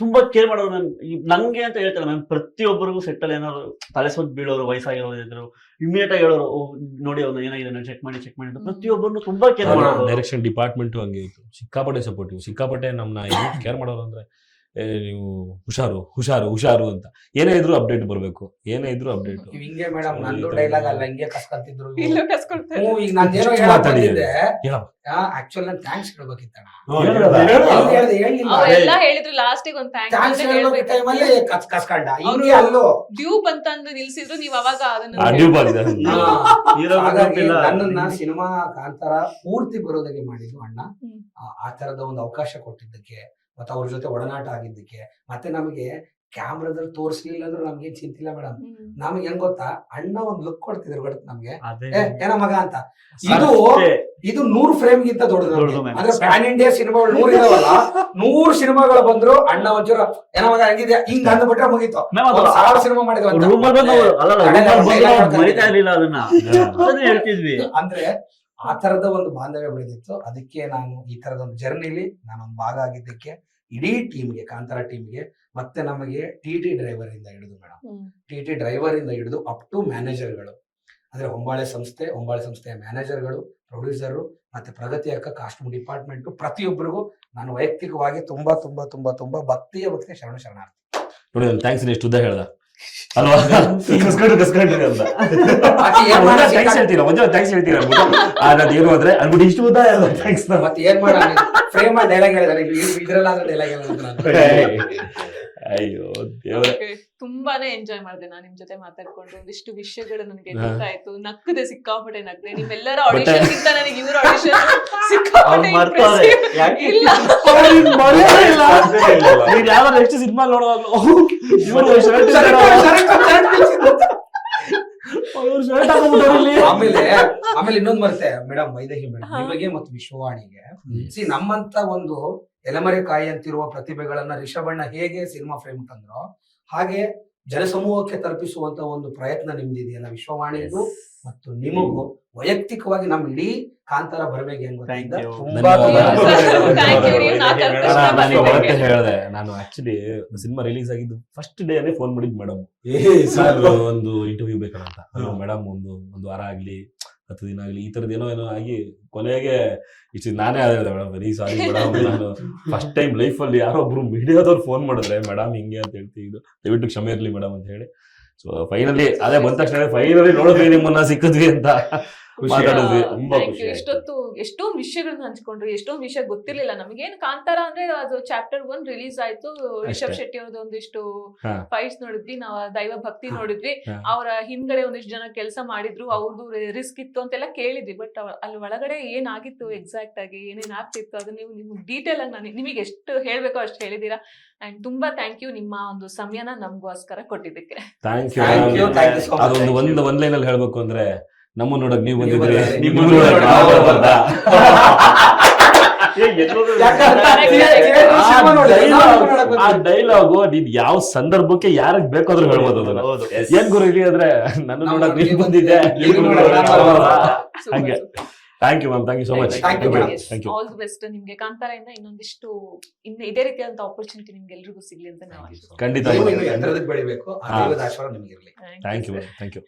ತುಂಬಾ ಕೇರ್ ಮಾಡೋರು ಮ್ಯಾಮ್. ನಂಗೆ ಅಂತ ಹೇಳ್ತಾರೆ ಮ್ಯಾಮ್, ಪ್ರತಿಯೊಬ್ಬರಿಗೂ ಸೆಟ್ ಅಲ್ಲಿ ಏನಾದ್ರು ತಲೆ ಸುತ್ತ ಬೀಳೋರು, ವಯಸ್ಸಾಗಿರೋರು ಇದ್ರು, ಇಮಿಡಿಯೇಟ್ ಆಗಿ ಹೇಳೋರು, ನೋಡಿ ಅವ್ನು ಏನಾಗಿದೆ ಚೆಕ್ ಮಾಡಿ ಅಂತ ಪ್ರತಿಯೊಬ್ಬರನ್ನು ತುಂಬಾ ಕೇರ್ ಮಾಡೋರು.
ಡೈರೆಕ್ಷನ್ ಡಿಪಾರ್ಟ್ಮೆಂಟ್ ಹಂಗೆ ಇತ್ತು, ಸಿಕ್ಕಾಪಟ್ಟೆ ಸಪೋರ್ಟಿವ್, ಸಿಕ್ಕಾಪಟ್ಟೆ ನಮ್ನ ಕೇರ್ ಮಾಡೋರು. ಅಂದ್ರೆ ನೀವು ಹುಷಾರು ಅಂತ ಏನೇ ಇದ್ರು ಅಪ್ಡೇಟ್ ಬರ್ಬೇಕು, ಏನೇ ಇದ್ರು ಅಪ್ಡೇಟ್.
ಹಿಂಗೆ ಮೇಡಮ್ ನಂದು ಡೈಲಾಗ್ ಅಲ್ಲ, ಹಿಂಗೆ ಕಸ್ಕೊಂತಿದ್ರು. ಈಗ
ನಾನು
ಆಕ್ಚುಲಿ ನಾನು ಥ್ಯಾಂಕ್ಸ್ ಹೇಳ್ಬೇಕಿತ್ತಣ್ಣ,
ಹೇಳಿದ್ರು ಲಾಸ್ಟಿಗೆ ಒಂದು
ಥ್ಯಾಂಕ್ಸ್ ಟೈಮಲ್ಲಿ ಕಸ್ಕೊಂಡ ಹಿಂಗೆ ಅಲ್ಲೋ
ಡ್ಯೂಪ್ ಅಂತಂದು ನಿಲ್ಸಿದ್ರು. ನೀವ್ ಅವಾಗ
ನನ್ನನ್ನ ಸಿನಿಮಾ ಕಾಂತಾರ ಪೂರ್ತಿ ಬರೋದಕ್ಕೆ ಮಾಡಿದ್ರು ಅಣ್ಣ. ಆ ತರದ ಒಂದು ಅವಕಾಶ ಕೊಟ್ಟಿದ್ದಕ್ಕೆ, ಮತ್ತೆ ಅವ್ರ ಜೊತೆ ಒಡನಾಟ ಆಗಿದ್ದಕ್ಕೆ, ಮತ್ತೆ ನಮಗೆ ಕ್ಯಾಮ್ರಾದಲ್ಲಿ ತೋರಿಸ್ಲಿಲ್ಲ ಅಂದ್ರೆ ನಮ್ಗೆ ಚಿಂತಿಲ್ಲ ಮೇಡಮ್. ನಮ್ಗೆ ಹೆಂಗ್ ಗೊತ್ತಾ, ಅಣ್ಣ ಒಂದ್ ಲುಕ್ ಕೊಡ್ತಿದ್ರು ಗೊತ್ತ ನಮ್ಗೆ, ಏನ ಮಗ ಅಂತ. ಇದು 100 ಫ್ರೇಮ್ ಗಿಂತ ದೊಡ್ಡದು. ಅಂದ್ರೆ ಪ್ಯಾನ್ ಇಂಡಿಯಾ ಸಿನಿಮಾಗಳು 100 ಇದಾವಲ್ಲ, 100 ಸಿನಿಮಾಗಳು ಬಂದ್ರು ಅಣ್ಣ ಒಂಚೂರು ಏನ ಮಗ ಹೆಂಗಿದೆ ಹಿಂಗ್ ಅಂದ್ಬಿಟ್ರೆ ಮುಗೀತು. 1000 ಸಿನಿಮಾ ಮಾಡಿದ್ವಿ ಅಂದ್ರೆ ಆ ತರದ ಒಂದು ಬಾಂಧವ್ಯ ಬೆಳೆದಿತ್ತು. ಅದಕ್ಕೆ ನಾನು ಈ ತರದ ಒಂದು ಜರ್ನಿಲಿ ನಾನೊಂದು ಭಾಗ ಆಗಿದ್ದಕ್ಕೆ ಇಡೀ ಟೀಮ್ಗೆ, ಕಾಂತಾರ ಟೀಮ್ಗೆ, ಮತ್ತೆ ನಮಗೆ ಟಿ ಡ್ರೈವರ್ ಇಂದ ಹಿಡಿದು ಮೇಡಮ್, ಟಿ ಡ್ರೈವರ್ ಇಂದ ಹಿಡಿದು ಅಪ್ ಟು ಮ್ಯಾನೇಜರ್ಗಳು, ಅಂದ್ರೆ ಹೊಂಬಾಳೆ ಸಂಸ್ಥೆಯ ಮ್ಯಾನೇಜರ್ಗಳು, ಪ್ರೊಡ್ಯೂಸರು, ಮತ್ತೆ ಪ್ರಗತಿ ಅಕ್ಕ, ಕಾಸ್ಟ್ಯೂಮ್ ಡಿಪಾರ್ಟ್ಮೆಂಟ್, ಪ್ರತಿಯೊಬ್ಬರಿಗೂ ನಾನು ವೈಯಕ್ತಿಕವಾಗಿ ತುಂಬಾ ತುಂಬಾ ತುಂಬಾ ತುಂಬಾ ಭಕ್ತಿಯ ಶರಣಾರ್ಥಿ.
ನೋಡಿ ಥ್ಯಾಂಕ್ಸ್ ಎಷ್ಟು ಉದ್ದ ಹೇಳ್ದ ಅಲ್ವಾ, ಕಸ್ಕೊಂಡು ಅಂತ ಥ್ಯಾಂಕ್ಸ್ ಹೇಳ್ತೀರಾ ಏನು ಅಂದ್ರೆ ಅನ್ಬಿಟ್ಟು ಇಷ್ಟು ಉದ್ದ ಹೇಳ್ದ ಥ್ಯಾಂಕ್ಸ್.
ಮತ್ತೆ ಏನ್ ಮಾಡ ಫ್ರೇಮ್ ಡೈಲಾಗ್ ಹೇಳಿದಾರೆ, ಇದ್ರಲ್ಲಾದ್ರೆ ಡೈಲಾಗ್ ಹೇಳಿದ್ರೆ
ಅಯ್ಯೋ ದೇವ್ರೆ.
ತುಂಬಾನೇ ಎಂಜಾಯ್ ಮಾಡಿದೆ ನಾನು ನಿಮ್ ಜೊತೆ ಮಾತಾಡ್ಕೊಂಡು. ಒಂದಿಷ್ಟು ವಿಷಯಗಳು ನನಗೆ ಗೊತ್ತಾಯ್ತು, ನಕ್ಕದೆ, ಸಿಕ್ಕಾಪಟ್ಟೆ ನಕ್ಕದೆ. ನಿಮ್ಮೆಲ್ಲರ ಆಡಿಷನ್ ಗಿಂತ ನನಗೆ ಇವ್ರ ಆಡಿಷನ್ ಸಿಕ್ಕಾಪಟ್ಟೆ
ಯಾವ ಎಷ್ಟು ಸಿನಿಮಾ ನೋಡುವಾಗ
ಆಮೇಲೆ ಇನ್ನೊಂದ್ ಮರ್ತೆ ಮೇಡಮ್ ವೈದೇಹಿ ಮೇಡಮ್ ನಿಮಗೆ ಮತ್ತು ವಿಶ್ವವಾಣಿಗೆ ನಮ್ಮಂತ ಒಂದು ಎಲೆಮರೆ ಕಾಯಿ ಅಂತಿರುವ ಪ್ರತಿಭೆಗಳನ್ನ ರಿಷಭಣ್ಣ ಹೇಗೆ ಸಿನಿಮಾ ಫ್ರೇಮ್ ತಂದ್ರೋ ಹಾಗೆ ಜನಸಮೂಹಕ್ಕೆ ತಲುಪಿಸುವಂತ ಒಂದು ಪ್ರಯತ್ನ ನಿಮ್ದಿದೆಯಲ್ಲ ವಿಶ್ವವಾಣಿಗೂ ಮತ್ತು ನಿಮಗೂ ವೈಯಕ್ತಿಕವಾಗಿ ನಮ್ ಇಡೀ ಕಾಂತಾರ ಬರಬೇಕು
Thank you.
ಹೇಳಿದೆ ನಾನು ಆಕ್ಚುಲಿ ಸಿನಿಮಾ ರಿಲೀಸ್ ಆಗಿದ್ದು ಫಸ್ಟ್ ಡೇ ಅಲ್ಲೇ ಫೋನ್ ಮಾಡಿದ್ ಮೇಡಮ್ ಸರ್ ಒಂದು ಇಂಟರ್ವ್ಯೂ ಬೇಕಂತ ಮೇಡಮ್ ಒಂದು ವಾರ ಆಗ್ಲಿ 10 ದಿನ ಆಗ್ಲಿ ಈ ತರದ್ ಏನೋ ಆಗಿ ಕೊನೆಗೆ ಇಷ್ಟು ನಾನೇ ಹೇಳಿದೆ ಮೇಡಮ್ ವೆರಿ ಸಾರಿ ಮೇಡಮ್ ನಾನು ಫಸ್ಟ್ ಟೈಮ್ ಲೈಫ್ ಅಲ್ಲಿ ಯಾರೋ ಒಬ್ರು ಮೀಡಿಯಾದವ್ರು ಫೋನ್ ಮಾಡಿದ್ರೆ ಮೇಡಮ್ ಹಿಂಗೆ ಅಂತ ಹೇಳ್ತಿದ್ರು ದಯವಿಟ್ಟು ಕ್ಷಮೆ ಇರ್ಲಿ ಮೇಡಮ್ ಅಂತ ಹೇಳಿ ಸೊ ಫೈನಲಿ ಅದೇ ಬಂದ ತಕ್ಷಣ ಫೈನಲಿ ನೋಡಿದ್ವಿ ನಿಮ್ಮನ್ನ ಸಿಕ್ಕಿದ್ವಿ ಅಂತ ಮಾತಾಡಿದ್ವಿ. ತುಂಬಾ ಖುಷಿ ಆಯ್ತು.
ಎಷ್ಟೊತ್ತು ಎಷ್ಟೊಂದು ವಿಷಯಗಳನ್ನ ಹಂಚ್ಕೊಂಡ್ರು, ಎಷ್ಟೊಂದು ವಿಷಯ ಗೊತ್ತಿರ್ಲಿಲ್ಲ ನಮಗೇನು. ಕಾಂತಾರ ಅಂದ್ರೆ ಅದು ಚಾಪ್ಟರ್ 1 ರಿಲೀಸ್ ಆಯ್ತು, ರಿಷಬ್ ಶೆಟ್ಟಿ ಅವ್ರದ್ದು ಒಂದಿಷ್ಟು ಫೈಟ್ಸ್ ನೋಡಿದ್ವಿ, ನಾವು ದೈವ ಭಕ್ತಿ ನೋಡಿದ್ವಿ, ಅವರ ಹಿಂದ್ಗಡೆ ಒಂದಿಷ್ಟು ಜನ ಕೆಲಸ ಮಾಡಿದ್ರು, ಅವ್ರದ್ದು ರಿಸ್ಕ್ ಇತ್ತು ಅಂತೆಲ್ಲ ಕೇಳಿದ್ವಿ. ಬಟ್ ಅಲ್ಲಿ ಒಳಗಡೆ ಏನಾಗಿತ್ತು ಎಕ್ಸಾಕ್ಟ್ ಆಗಿ ಏನೇನ್ ಆಗ್ತಿತ್ತು ಅದು ನೀವು ನಿಮ್ಗೆ ಡೀಟೇಲ್ ಆಗಿ ನಾನು ನಿಮಗೆ ಎಷ್ಟು ಹೇಳ್ಬೇಕೋ ಅಷ್ಟು ಹೇಳಿದೀರಾ. ಅಂಡ್ ತುಂಬಾ ಥ್ಯಾಂಕ್ ಯು ನಿಮ್ಮ ಒಂದು ಸಮಯನ ನಮ್ಗೋಸ್ಕರ ಕೊಟ್ಟಿದ್ದಕ್ಕೆ.
Thank you. ಅದೊಂದು ಒಂದ್ ಲೈನ್ ಅಲ್ಲಿ ಹೇಳ್ಬೇಕು ಅಂದ್ರೆ ನಮ್ಮ ನೋಡಕ್ ನೀವು ಬಂದಿದ್ರಿ, ನಿಮ್ಮ ನೋಡಕ್ ನಾವು ಬರ್ಬಾರ್ದಾ? ಆ ಡೈಲಾಗು ನೀನ್ ಯಾವ ಸಂದರ್ಭಕ್ಕೆ ಯಾರಕ್ ಬೇಕಾದ್ರೂ ಹೇಳ್ಬೋದು ಅದನ್ನ. ಏನ್ ಗುರು ಇಲ್ಲಿ ಅಂದ್ರೆ ನನ್ನ ನೋಡಕ್ ನೀನ್ ಬಂದಿದ್ದೆ, ಹಂಗೆ. Thank you ma'am, thank you so much.
All the best ನಿಮ್ಗೆ. ಕಾಂತಾರದಿಂದ ಇನ್ನೊಂದಿಷ್ಟು ಇದೇ ರೀತಿಯಾದಂತ ಆಪರ್ಚುನಿಟಿ ನಿಮ್ಗೆ ಎಲ್ರಿಗೂ ಸಿಗ್ಲಿ ಅಂತ ನಾವು
ಖಂಡಿತ
ಬೆಳಿಬೇಕು. ಆಶೀರ್ವಾದ ನಿಮ್ಗೆ ಇರ್ಲಿ.
Thank you ma'am, thank you.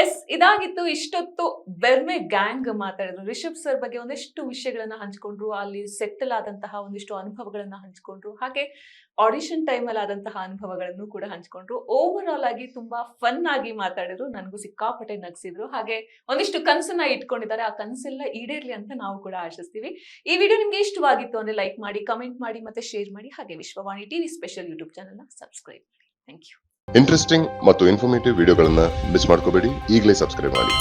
Yes, ಇದಾಗಿತ್ತು ಇಷ್ಟೊತ್ತು ಬೆರ್ಮೆ ಗ್ಯಾಂಗ್ ಮಾತಾಡಿದ್ರು. ರಿಷಬ್ ಸರ್ ಬಗ್ಗೆ ಒಂದಿಷ್ಟು ವಿಷಯಗಳನ್ನ ಹಂಚ್ಕೊಂಡ್ರು, ಅಲ್ಲಿ ಸೆಟಲ್ ಆದಂತಹ ಒಂದಿಷ್ಟು ಅನುಭವಗಳನ್ನ ಹಂಚ್ಕೊಂಡ್ರು, ಹಾಗೆ ಆಡಿಷನ್ ಟೈಮ್ ಅಲ್ಲಿ ಆದಂತಹ ಅನುಭವಗಳನ್ನು ಕೂಡ ಹಂಚ್ಕೊಂಡ್ರು. ಓವರ್ ಆಲ್ ಆಗಿ ತುಂಬಾ ಫನ್ ಆಗಿ ಮಾತಾಡಿದ್ರು, ನನಗೂ ಸಿಕ್ಕಾಪಟ್ಟೆ ನಗಿಸಿದ್ರು, ಹಾಗೆ ಒಂದಿಷ್ಟು ಕನಸನ್ನ ಇಟ್ಕೊಂಡಿದ್ದಾರೆ, ಆ ಕನಸೆಲ್ಲ ಈಡೇರ್ಲಿ ಅಂತ ನಾವು ಕೂಡ ಆಶಿಸ್ತೀವಿ. ಈ ವಿಡಿಯೋ ನಿಮ್ಗೆ ಇಷ್ಟವಾಗಿತ್ತು ಅಂದ್ರೆ ಲೈಕ್ ಮಾಡಿ, ಕಮೆಂಟ್ ಮಾಡಿ, ಮತ್ತೆ ಶೇರ್ ಮಾಡಿ, ಹಾಗೆ Vishwavani TV special YouTube channel ನ ಸಬ್ಸ್ಕ್ರೈಬ್ ಮಾಡಿ. Thank you.
ಇಂಟ್ರೆಸ್ಟಿಂಗ್ ಮತ್ತು ಇನ್ಫಾರ್ಮೇಟಿವ್ ವಿಡಿಯೋಗಳನ್ನ ಮಿಸ್ ಮಾಡ್ಕೋಬೇಡಿ, ಈಗಲೇ ಸಬ್ಸ್ಕ್ರೈಬ್ ಮಾಡಿ.